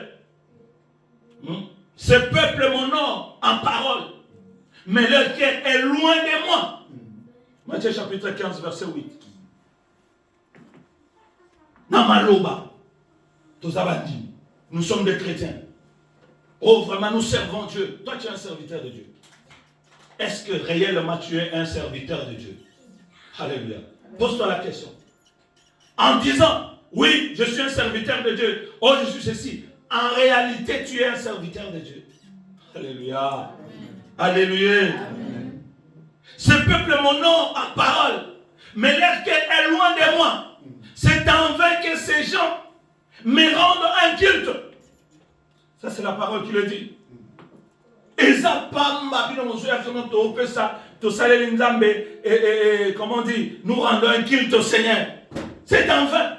Ce peuple m'honore en parole, mais leur cœur est loin de moi. Matthieu chapitre 15, verset 8. Namaloba, Tozabandi, nous sommes des chrétiens. Oh, vraiment, nous servons Dieu. Toi, tu es un serviteur de Dieu. Est-ce que réellement tu es un serviteur de Dieu? Alléluia. Pose-toi la question. En disant, oui, je suis un serviteur de Dieu. Oh, je suis ceci. En réalité, tu es un serviteur de Dieu. Alléluia. Alléluia. Amen. Ce peuple m'honore en parole, mais leur cœur est loin de moi. C'est en vain que ces gens me rendent un culte. Ça, c'est la parole qui le dit. Comment on dit? Nous rendons un culte au Seigneur. C'est en vain.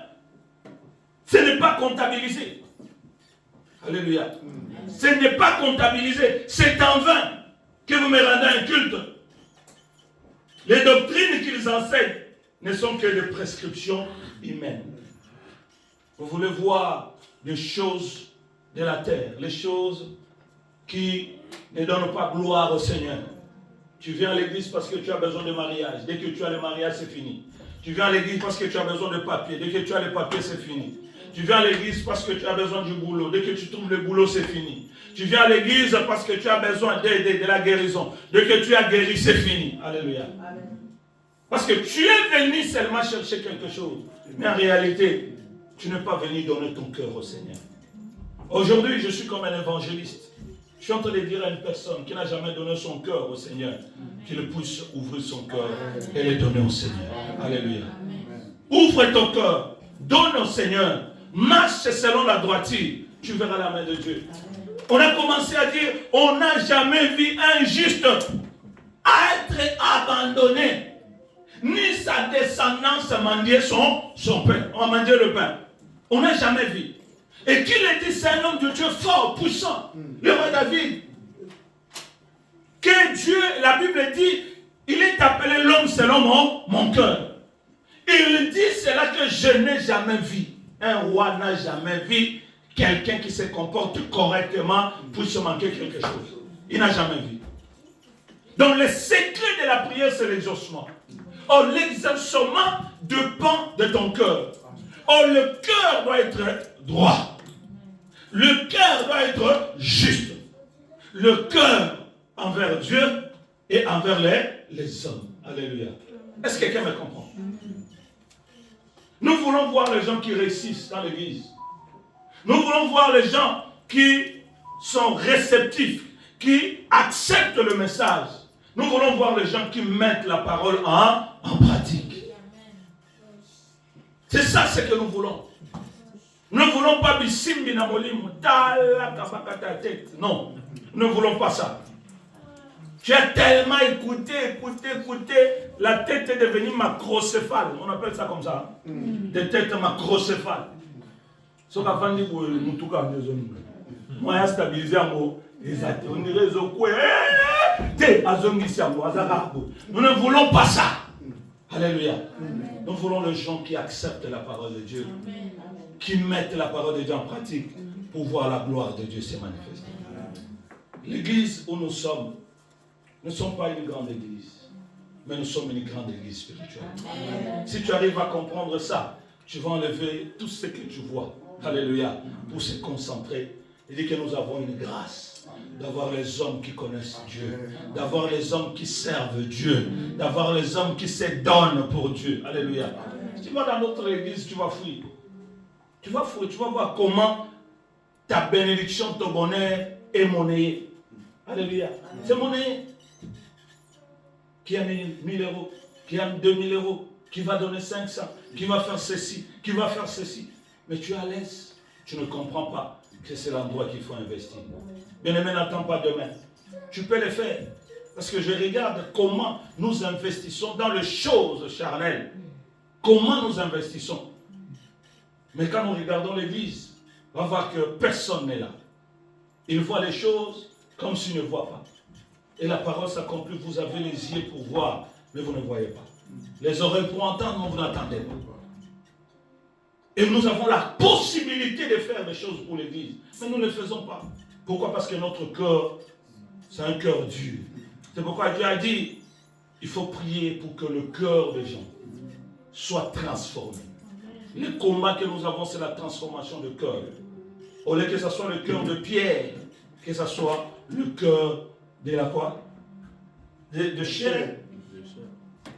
Ce n'est pas comptabilisé. Alléluia. Ce n'est pas comptabilisé. C'est en vain que vous me rendez un culte. Les doctrines qu'ils enseignent ne sont que des prescriptions humaines. Vous voulez voir des choses de la terre, les choses qui ne donnent pas gloire au Seigneur. Tu viens à l'église parce que tu as besoin de mariage. Dès que tu as le mariage, c'est fini. Tu viens à l'église parce que tu as besoin de papier. Dès que tu as les papiers, c'est fini. Tu viens à l'église parce que tu as besoin du boulot. Dès que tu trouves le boulot, c'est fini. Tu viens à l'église parce que tu as besoin de la guérison. Dès que tu as guéri, c'est fini. Alléluia. Amen. Parce que tu es venu seulement chercher quelque chose. Mais en réalité, tu n'es pas venu donner ton cœur au Seigneur. Aujourd'hui, je suis comme un évangéliste. Je suis en train de dire à une personne qui n'a jamais donné son cœur au Seigneur, qu'il puisse ouvrir son cœur et le donner au Seigneur. Alléluia. Ouvre ton cœur, donne au Seigneur, marche selon la droiture, tu verras la main de Dieu. On a commencé à dire, on n'a jamais vu un juste à être abandonné, ni sa descendance mendier son pain. On va mendier le pain. On n'a jamais vu. Et qu'il est dit, c'est un homme de Dieu fort, puissant, le roi David. Que Dieu, la Bible dit, il est appelé l'homme selon mon cœur. Il dit, c'est là que je n'ai jamais vu. Un roi n'a jamais vu quelqu'un qui se comporte correctement pour se manquer quelque chose. Il n'a jamais vu. Donc le secret de la prière, c'est l'exaucement. Or, l'exaucement dépend de ton cœur. Or, le cœur doit être droit. Le cœur doit être juste. Le cœur envers Dieu et envers les hommes. Alléluia. Est-ce que quelqu'un me comprend? Nous voulons voir les gens qui réussissent dans l'église. Nous voulons voir les gens qui sont réceptifs, qui acceptent le message. Nous voulons voir les gens qui mettent la parole en pratique. C'est ça ce que nous voulons. Nous ne voulons pas bisimbi na molimo, non, nous ne voulons pas ça. Tu as tellement écouté, la tête est devenue macrocéphale. On appelle ça comme ça. Des têtes macrocéphales. Ce qu'on a dit, moi, je stabilisé un mot. On dirait nous ne voulons pas ça. Alléluia. Nous voulons les gens qui acceptent la parole de Dieu, qui mettent la parole de Dieu en pratique pour voir la gloire de Dieu se manifester. L'église où nous sommes ne sommes pas une grande église, mais nous sommes une grande église spirituelle. Si tu arrives à comprendre ça, tu vas enlever tout ce que tu vois. Alléluia. Pour se concentrer Il dit que nous avons une grâce d'avoir les hommes qui connaissent Dieu, d'avoir les hommes qui servent Dieu, d'avoir les hommes qui se donnent pour Dieu. Alléluia. Si tu vas dans notre église, tu vas fouiller. Tu vas fouiller, tu vas voir comment ta bénédiction, ton bonheur est monnayé. Alléluia. C'est monnayé. Qui a mis 1000 euros, qui a mis 2000 euros, qui va donner 500, qui va faire ceci, qui va faire ceci. Mais tu es à l'aise. Tu ne comprends pas que c'est l'endroit qu'il faut investir. Bien-aimé, n'attends pas demain. Tu peux le faire. Parce que je regarde comment nous investissons dans les choses charnelles. Comment nous investissons. Mais quand nous regardons l'église, on va voir que personne n'est là. Il voit les choses comme s'il ne voit pas. Et la parole s'accomplit. Vous avez les yeux pour voir, mais vous ne voyez pas. Les oreilles pour entendre, mais vous n'entendez pas. Et nous avons la possibilité de faire des choses pour l'église. Mais nous ne le faisons pas. Pourquoi? Parce que notre cœur, c'est un cœur dur. C'est pourquoi Dieu a dit, il faut prier pour que le cœur des gens soit transformé. Le combat que nous avons, c'est la transformation de cœur. Au lieu que ce soit le cœur de pierre, que ce soit le cœur de la quoi? De chair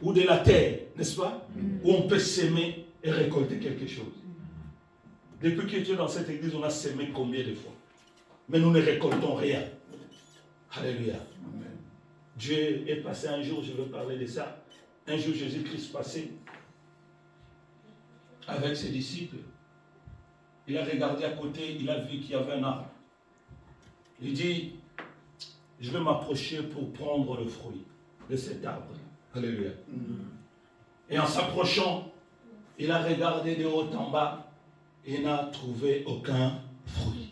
ou de la terre, n'est-ce pas? Où on peut s'aimer et récolter quelque chose. Depuis que tu es dans cette église, on a sémé combien de fois? Mais nous ne récoltons rien. Alléluia. Amen. Dieu est passé un jour, je veux parler de ça. Un jour, Jésus-Christ passé avec ses disciples. Il a regardé à côté, il a vu qu'il y avait un arbre. Il dit, je vais m'approcher pour prendre le fruit de cet arbre. Alléluia. Et en s'approchant, il a regardé de haut en bas et n'a trouvé aucun fruit.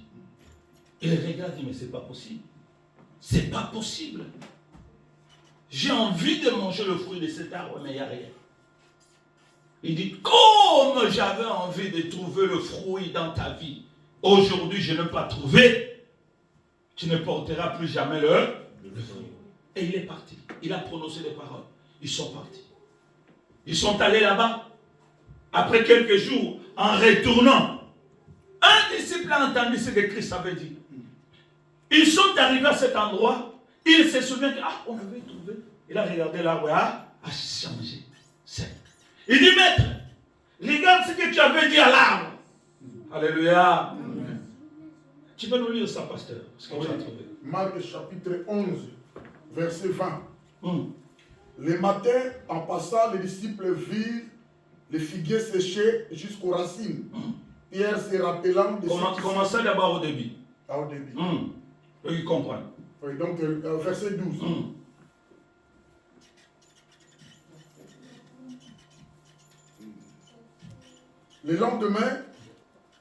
Il regarde et dit, mais c'est pas possible. C'est pas possible. J'ai envie de manger le fruit de cet arbre, mais il n'y a rien. Il dit, comme j'avais envie de trouver le fruit dans ta vie, aujourd'hui je n'ai pas trouvé, tu ne porteras plus jamais le fruit. Et il est parti. Il a prononcé des paroles. Ils sont partis. Ils sont allés là-bas. Après quelques jours, en retournant, un disciple a entendu ce que Christ avait dit. Ils sont arrivés à cet endroit. Il se souvient que, on avait trouvé. Il a regardé l'arbre, a changé. Il dit, maître, regarde ce que tu avais dit à l'arbre. Alléluia. Amen. Tu peux nous lire ça, pasteur, ce que tu as trouvé. Marc chapitre 11, verset 20. Le matin, en passant, les disciples virent les figuiers séchés jusqu'aux racines. Pierre se rappelant de Commencez d'abord au début. Au début. Eux, ils comprennent. Oui, donc verset 12. Le lendemain,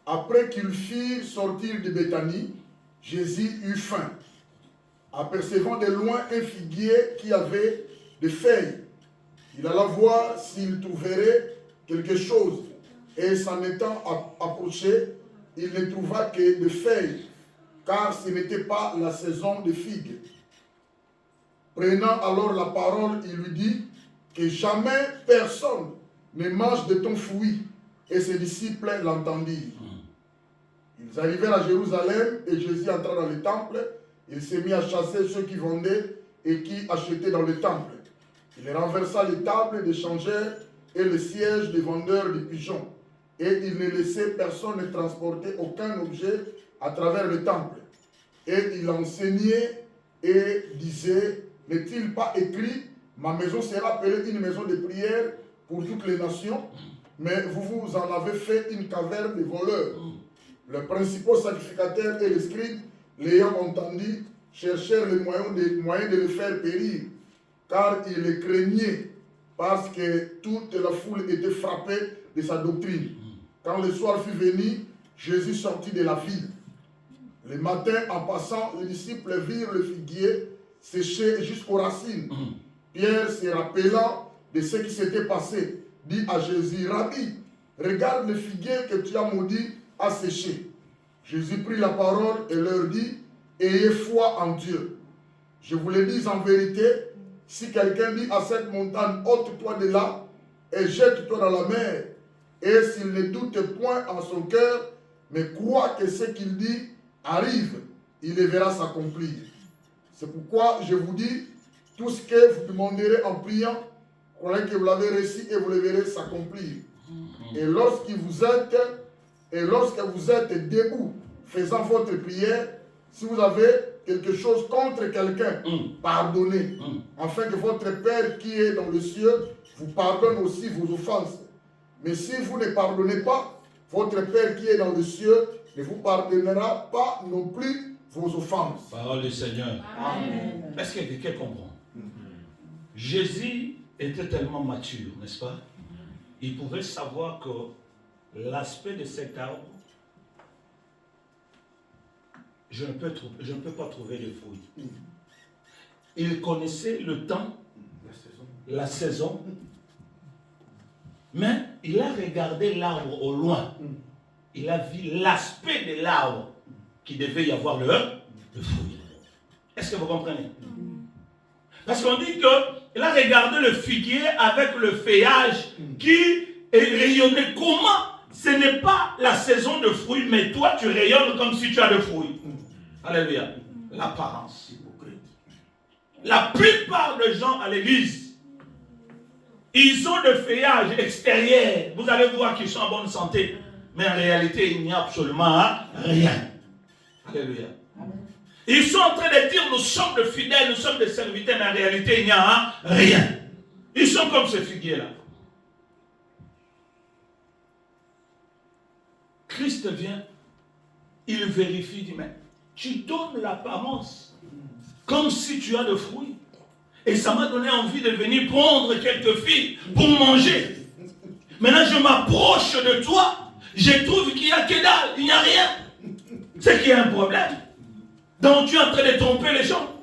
après qu'ils firent sortir de Béthanie, Jésus eut faim. Apercevant de loin un figuier qui avait des feuilles, il alla voir s'il trouverait quelque chose. Et s'en étant approché, il ne trouva que des feuilles, car ce n'était pas la saison des figues. Prenant alors la parole, il lui dit que jamais personne ne mange de ton fruit. Et ses disciples l'entendirent. Ils arrivèrent à Jérusalem et Jésus entra dans le temple. Il s'est mis à chasser ceux qui vendaient et qui achetaient dans le temple. Il renversa les tables des changeurs et les sièges des vendeurs de pigeons. Et il ne laissait personne transporter aucun objet à travers le temple. Et il enseignait et disait, n'est-il pas écrit, ma maison sera appelée une maison de prière pour toutes les nations, mais vous en avez fait une caverne de voleurs. Le principal sacrificateur et les scribes, l'ayant entendu, cherchèrent les moyens de le faire périr, car ils le craignaient, parce que toute la foule était frappée de sa doctrine. Quand le soir fut venu, Jésus sortit de la ville. Le matin, en passant, les disciples virent le figuier séché jusqu'aux racines. Pierre, se rappelant de ce qui s'était passé, dit à Jésus, Rabbi, regarde le figuier que tu as maudit a séché. Jésus prit la parole et leur dit, ayez foi en Dieu. Je vous le dis en vérité, si quelqu'un dit à cette montagne, ôte-toi de là et jette-toi dans la mer, et s'il ne doute point en son cœur, mais croit que ce qu'il dit arrive, il les verra s'accomplir. C'est pourquoi je vous dis, tout ce que vous demanderez en priant, croyez que vous l'avez reçu et vous le verrez s'accomplir. Et lorsque vous êtes debout, faisant votre prière, si vous avez quelque chose contre quelqu'un, pardonnez, afin que votre Père qui est dans le ciel vous pardonne aussi vos offenses. Mais si vous ne pardonnez pas, votre Père qui est dans le ciel ne vous pardonnera pas non plus vos offenses. Parole du Seigneur. Amen. Est-ce que quelqu'un comprend? Jésus était tellement mature, n'est-ce pas? Il pouvait savoir que l'aspect de cet arbre, je ne peux pas trouver de fruits. Il connaissait le temps, la saison, mais il a regardé l'arbre au loin. Il a vu l'aspect de l'arbre qui devait y avoir le fruit. Est-ce que vous comprenez? Parce qu'on dit qu'il a regardé le figuier avec le feuillage qui rayonnait. Comment? Ce n'est pas la saison de fruits, mais toi tu rayonnes comme si tu as de fruits. Alléluia. L'apparence. La plupart des gens à l'église, ils ont le feuillage extérieur. Vous allez voir qu'ils sont en bonne santé. Mais en réalité, il n'y a absolument rien. Alléluia. Ils sont en train de dire, nous sommes de fidèles, nous sommes des serviteurs, mais en réalité, il n'y a rien. Ils sont comme ce figuier-là. Christ vient, il vérifie, dit, mais tu donnes l'apparence comme si tu as de fruits. Et ça m'a donné envie de venir prendre quelques figues pour manger. Maintenant, je m'approche de toi, je trouve qu'il n'y a que dalle, il n'y a rien. C'est qu'il y a un problème. Donc tu es en train de tromper les gens.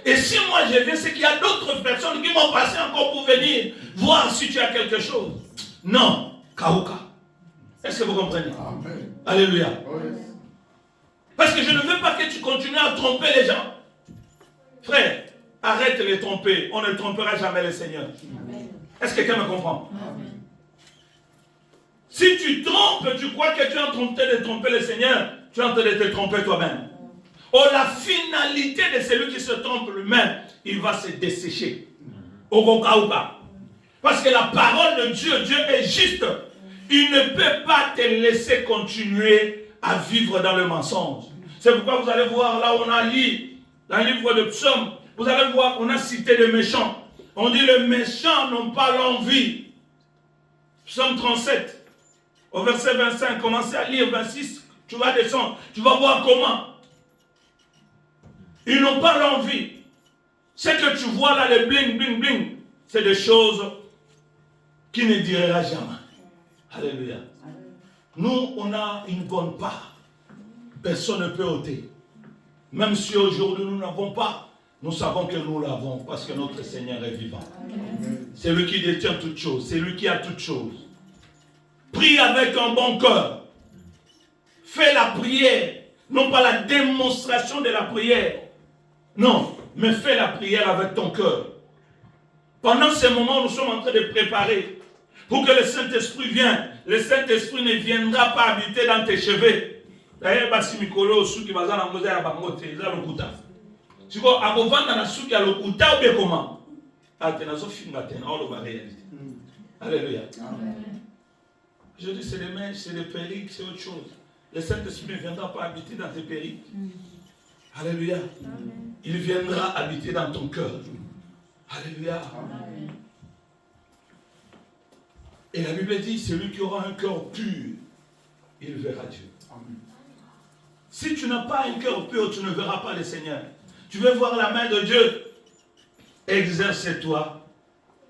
Et si moi je viens, c'est qu'il y a d'autres personnes qui m'ont passé encore pour venir voir si tu as quelque chose. Non, Kauka. Est-ce que vous comprenez? Amen. Alléluia. Oh yes. Parce que je ne veux pas que tu continues à tromper les gens. Frère, arrête de les tromper. On ne trompera jamais le Seigneur. Est-ce que quelqu'un me comprend? Amen. Si tu trompes, tu crois que tu es en train de tromper le Seigneur, tu es en train de te tromper toi-même. Oh, la finalité de celui qui se trompe lui-même, il va se dessécher. Parce que la parole de Dieu, Dieu est juste. Il ne peut pas te laisser continuer à vivre dans le mensonge. C'est pourquoi vous allez voir, là on a lu, dans le livre de Psaume, vous allez voir qu'on a cité les méchants. On dit les méchants n'ont pas l'envie. Psaume 37, au verset 25, commencez à lire 26, tu vas descendre, tu vas voir comment. Ils n'ont pas l'envie. Ce que tu vois là, les bling, bling, bling, c'est des choses qui ne durera jamais. Alléluia. Nous, on a une bonne part. Personne ne peut ôter. Même si aujourd'hui nous n'avons pas, nous savons que nous l'avons parce que notre Seigneur est vivant. C'est lui qui détient toutes choses. C'est lui qui a toutes choses. Prie avec un bon cœur. Fais la prière. Non pas la démonstration de la prière. Non, mais fais la prière avec ton cœur. Pendant ce moment, nous sommes en train de préparer pour que le Saint-Esprit vienne. Le Saint-Esprit ne viendra pas habiter dans tes cheveux. D'ailleurs, si Mikolo, ceux qui vont dans le bangote, ils ont le kuta. Si vous avez un souki à le kuta, ou bien comment? Alléluia. Je dis, c'est des mèches, c'est des périques, c'est autre chose. Le Saint-Esprit ne viendra pas habiter dans tes périques. Alléluia. Amen. Il viendra habiter dans ton cœur. Alléluia. Amen. Et la Bible dit, celui qui aura un cœur pur, il verra Dieu. Amen. Si tu n'as pas un cœur pur, tu ne verras pas le Seigneur. Tu veux voir la main de Dieu. Exerce-toi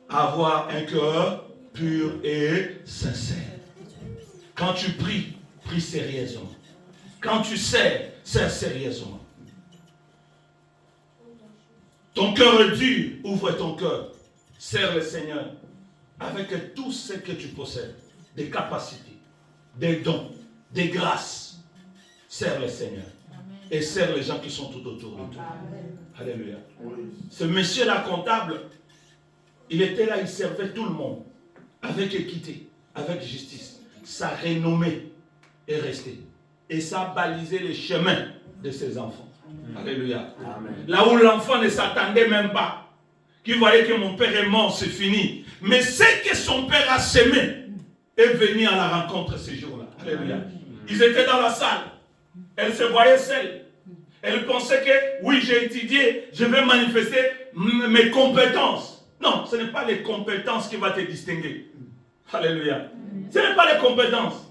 à avoir un cœur pur et sincère. Quand tu pries, prie sérieusement. Quand tu sers, sers sérieusement. Ton cœur est dur, ouvre ton cœur. Sers le Seigneur avec tout ce que tu possèdes. Des capacités, des dons, des grâces. Sers le Seigneur. Amen. Et sers les gens qui sont tout autour de toi. Amen. Alléluia. Oui. Ce monsieur-là comptable, il était là, il servait tout le monde. Avec équité, avec justice. Sa renommée est restée. et ça a balisé les chemins de ses enfants. Alléluia. Amen. Là où l'enfant ne s'attendait même pas, qui voyait que mon père est mort, c'est fini. Mais c'est que son père a semé est venu à la rencontre ces jours-là. Alléluia. Ils étaient dans la salle. Elle se voyait seule. Elle pensait que, oui, j'ai étudié, je vais manifester mes compétences. Non, ce n'est pas les compétences qui vont te distinguer. Alléluia. Ce n'est pas les compétences.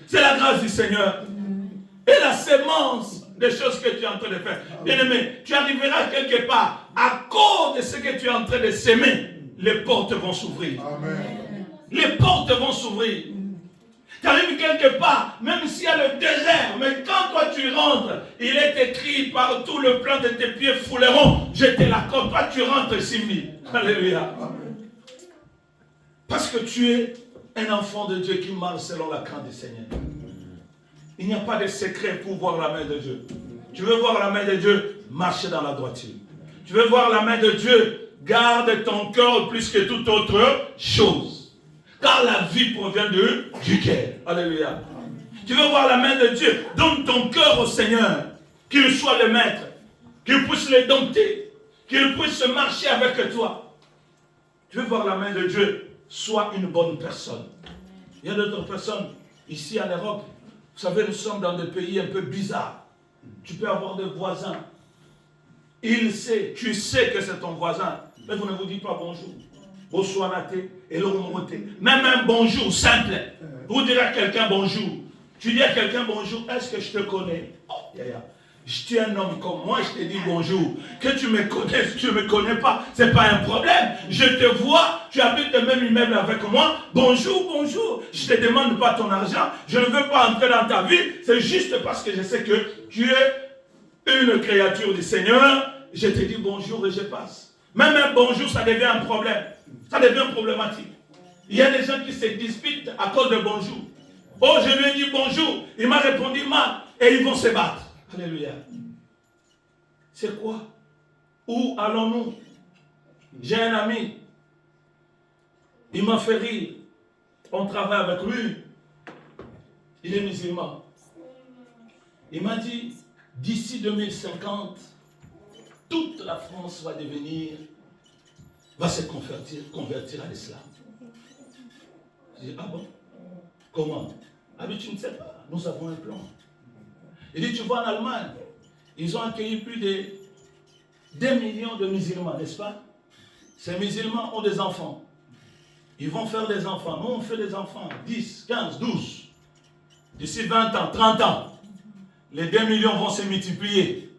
C'est la grâce du Seigneur. Et la sémence des choses que tu es en train de faire. Bien-aimé, tu arriveras quelque part. À cause de ce que tu es en train de s'aimer, les portes vont s'ouvrir. Les portes vont s'ouvrir. Tu arrives quelque part, même s'il y a le désert, mais quand toi tu rentres, il est écrit partout le plan de tes pieds fouleront. Je te l'accorde. Toi tu rentres ici. Alléluia. Parce que tu es un enfant de Dieu qui marche selon la crainte du Seigneur. Il n'y a pas de secret pour voir la main de Dieu. Tu veux voir la main de Dieu, marche dans la droiture. Tu veux voir la main de Dieu, garde ton cœur plus que toute autre chose. Car la vie provient du cœur. Alléluia. Tu veux voir la main de Dieu, donne ton cœur au Seigneur. Qu'il soit le maître. Qu'il puisse le dompter. Qu'il puisse marcher avec toi. Tu veux voir la main de Dieu, sois une bonne personne. Il y a d'autres personnes ici en Europe. Vous savez, nous sommes dans des pays un peu bizarres. Tu peux avoir des voisins. Il sait, tu sais que c'est ton voisin. Mais vous ne vous dites pas bonjour. Bonsoir Naté et le remonté. Même un bonjour simple. Vous direz à quelqu'un bonjour. Tu dis à quelqu'un bonjour, est-ce que je te connais? Oh, je suis un homme comme moi, je te dis bonjour. Que tu me connaisses, tu ne me connais pas, ce n'est pas un problème. Je te vois, tu habites le même immeuble avec moi. Bonjour, bonjour. Je ne te demande pas ton argent. Je ne veux pas entrer dans ta vie. C'est juste parce que je sais que tu es une créature du Seigneur. Je te dis bonjour et je passe. Même un bonjour, ça devient un problème. Ça devient problématique. Il y a des gens qui se disputent à cause de bonjour. Oh, je lui ai dit bonjour. Il m'a répondu mal. Et ils vont se battre. Alléluia. C'est quoi? Où allons-nous? J'ai un ami. Il m'a fait rire. On travaille avec lui. Il est musulman. Il m'a dit, d'ici 2050, toute la France va se convertir à l'islam. Je dis, ah bon? Comment? Ah mais tu ne sais pas, nous avons un plan. Il dit, tu vois en Allemagne, ils ont accueilli plus de 2 millions de musulmans, n'est-ce pas? Ces musulmans ont des enfants. Ils vont faire des enfants. Nous, on fait des enfants, 10, 15, 12. D'ici 20 ans, 30 ans, les 2 millions vont se multiplier.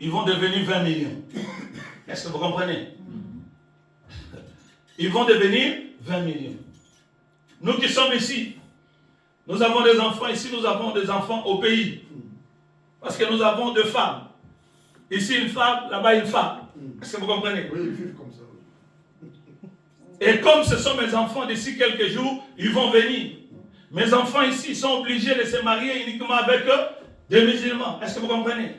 Ils vont devenir 20 millions. Est-ce que vous comprenez? Ils vont devenir 20 millions. Nous qui sommes ici, nous avons des enfants ici, nous avons des enfants au pays. Parce que nous avons 2 femmes. Ici une femme, là-bas une femme. Est-ce que vous comprenez? Oui, ils vivent comme ça. Et comme ce sont mes enfants d'ici quelques jours, ils vont venir. Mes enfants ici sont obligés de se marier uniquement avec des musulmans. Est-ce que vous comprenez?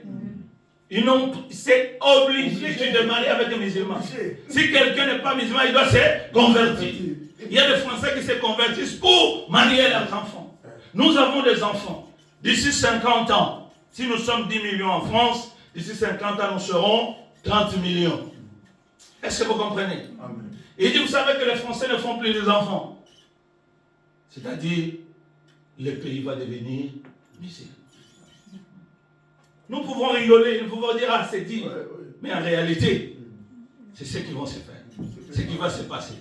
C'est obligé de marier avec des musulmans. Si quelqu'un n'est pas musulman, il doit se convertir. Il y a des Français qui se convertissent pour marier leurs enfants. Nous avons des enfants. D'ici 50 ans, si nous sommes 10 millions en France, d'ici 50 ans, nous serons 30 millions. Est-ce que vous comprenez? Amen. Et il dit, vous savez que les Français ne font plus des enfants. C'est-à-dire, le pays va devenir musulman. Nous pouvons rigoler, nous pouvons dire, ah, c'est dit. Ouais. Mais en réalité, c'est ce qui va se faire. Ce qui va se passer.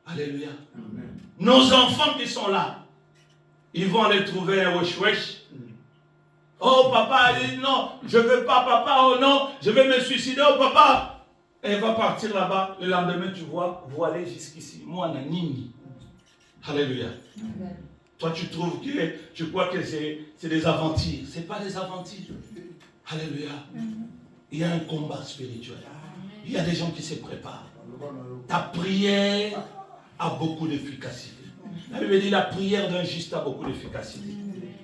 Alléluia. Amen. Nos enfants qui sont là, ils vont aller trouver un wesh-wesh. Oh, papa, il dit non, je ne veux pas, papa, oh non, je vais me suicider, oh, papa. Et elle va partir là-bas, le lendemain, tu vois, voiler jusqu'ici. Moi, on a nini. Alléluia. Amen. Toi, tu crois que c'est des aventures. Ce n'est pas des aventures. Alléluia. Il y a un combat spirituel. Il y a des gens qui se préparent. Ta prière a beaucoup d'efficacité. La Bible dit la prière d'un juste a beaucoup d'efficacité.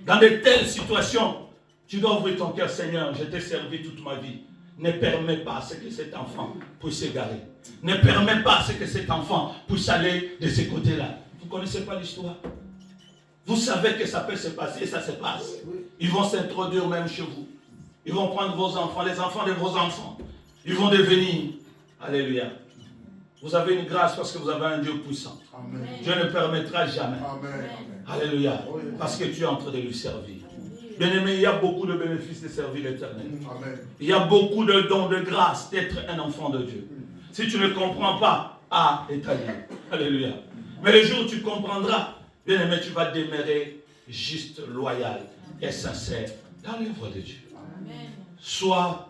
Dans de telles situations, tu dois ouvrir ton cœur, Seigneur, je t'ai servi toute ma vie. Ne permets pas à ce que cet enfant puisse s'égarer. Ne permets pas à ce que cet enfant puisse aller de ce côté-là. Vous ne connaissez pas l'histoire? Vous savez que ça peut se passer et ça se passe. Ils vont s'introduire même chez vous. Ils vont prendre vos enfants, les enfants de vos enfants. Ils vont devenir. Alléluia. Vous avez une grâce parce que vous avez un Dieu puissant. Amen. Dieu ne permettra jamais. Amen. Alléluia. Parce que tu es en train de lui servir. Bien-aimé, il y a beaucoup de bénéfices de servir l'Éternel. Amen. Il y a beaucoup de dons de grâce d'être un enfant de Dieu. Si tu ne comprends pas, est à Dieu. Alléluia. Mais le jour où tu comprendras, bien-aimé, tu vas demeurer juste, loyal et sincère dans l'œuvre de Dieu. Sois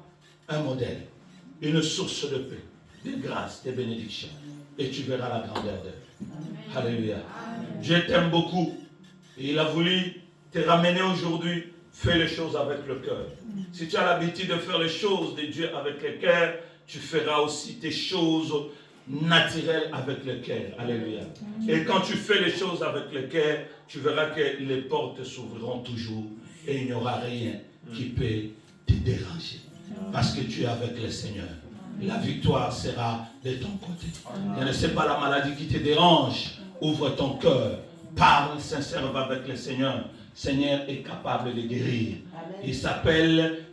un modèle, une source de paix, de grâce, de bénédiction. Et tu verras la grandeur d'eux. Alléluia. Dieu t'aime beaucoup. Et il a voulu te ramener aujourd'hui. Fais les choses avec le cœur. Si tu as l'habitude de faire les choses de Dieu avec le cœur, tu feras aussi tes choses naturelles avec le cœur. Alléluia. Et quand tu fais les choses avec le cœur, tu verras que les portes s'ouvriront toujours et il n'y aura rien qui peut te déranger. Parce que tu es avec le Seigneur. La victoire sera de ton côté. Je ne sais pas la maladie qui te dérange. Ouvre ton cœur. Parle sincèrement avec le Seigneur. Seigneur est capable de guérir. Il s'appelle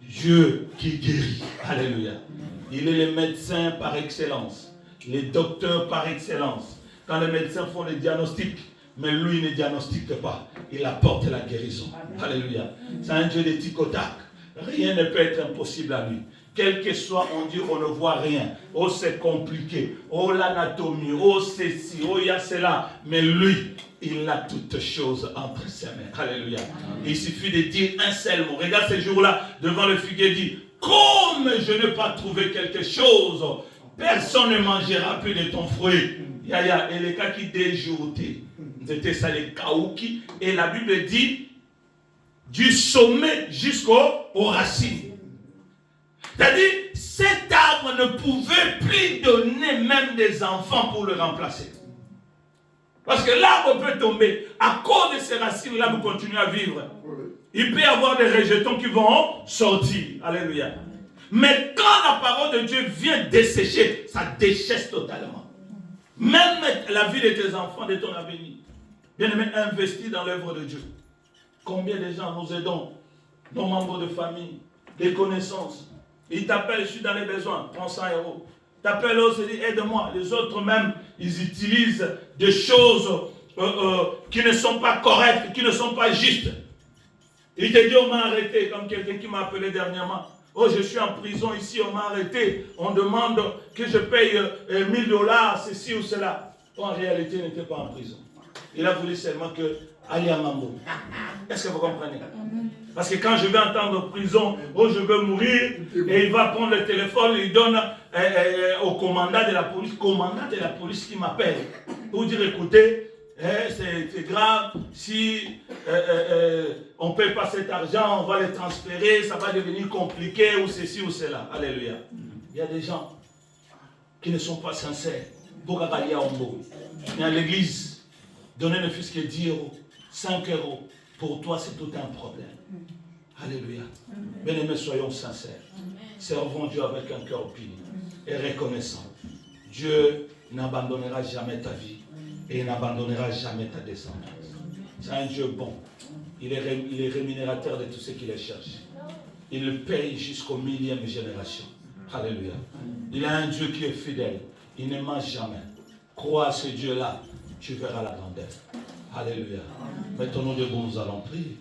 Dieu qui guérit. Alléluia. Il est le médecin par excellence. Les docteurs par excellence. Quand les médecins font les diagnostics, mais lui ne diagnostique pas. Il apporte la guérison. Alléluia. C'est un Dieu de tic au tac. Rien ne peut être impossible à lui. Quel que soit, on dit, on ne voit rien. Oh, c'est compliqué. Oh, l'anatomie. Oh, ceci. Oh, il y a cela. Mais lui, il a toutes choses entre ses mains. Alléluia. Il suffit de dire un seul mot. Regarde ce jour-là, devant le figuier, dit, comme je n'ai pas trouvé quelque chose, personne ne mangera plus de ton fruit. Yaya, et les cas qui déjoutaient, c'était ça les kaouki. Et la Bible dit, du sommet jusqu'aux racines. C'est-à-dire, cet arbre ne pouvait plus donner même des enfants pour le remplacer. Parce que l'arbre peut tomber. À cause de ces racines, l'arbre continue à vivre. Il peut y avoir des rejetons qui vont sortir. Alléluia. Mais quand la parole de Dieu vient dessécher, ça déchèche totalement. Même la vie de tes enfants, de ton avenir. Bien-aimé, investis dans l'œuvre de Dieu. Combien de gens nous aidons, nos membres de famille, des connaissances. Ils t'appellent, je suis dans les besoins, prends 100 euros. T'appelles eux, ils disent, aide-moi. Les autres même, ils utilisent des choses qui ne sont pas correctes, qui ne sont pas justes. Il te dit, on m'a arrêté, comme quelqu'un qui m'a appelé dernièrement. Oh, je suis en prison ici, on m'a arrêté. On demande que je paye $1000, ceci ou cela. En réalité, il n'était pas en prison. Il a voulu seulement que aller à Mambo. Est-ce que vous comprenez? Parce que quand je vais entendre prison, oh, je veux mourir, et il va prendre le téléphone, il donne au commandant de la police qui m'appelle pour dire, écoutez, c'est grave, si on ne paye pas cet argent, on va le transférer, ça va devenir compliqué, ou ceci ou cela. Alléluia. Il y a des gens qui ne sont pas sincères. Pour aller à Ombo. Mais à l'église, donner ne fût-ce que 10 euros, 5 euros, pour toi c'est tout un problème. Alléluia. Bien-aimés, soyons sincères. Servons Dieu avec un cœur puni et reconnaissant. Dieu n'abandonnera jamais ta vie et il n'abandonnera jamais ta descendance. C'est un Dieu bon. Il est rémunérateur de tous ceux qui le cherchent. Il le paye jusqu'au 1000e génération. Alléluia. Il a un Dieu qui est fidèle. Il ne mange jamais. Crois à ce Dieu-là, tu verras la grandeur. Alléluia. Mettons-nous debout, nous allons prier.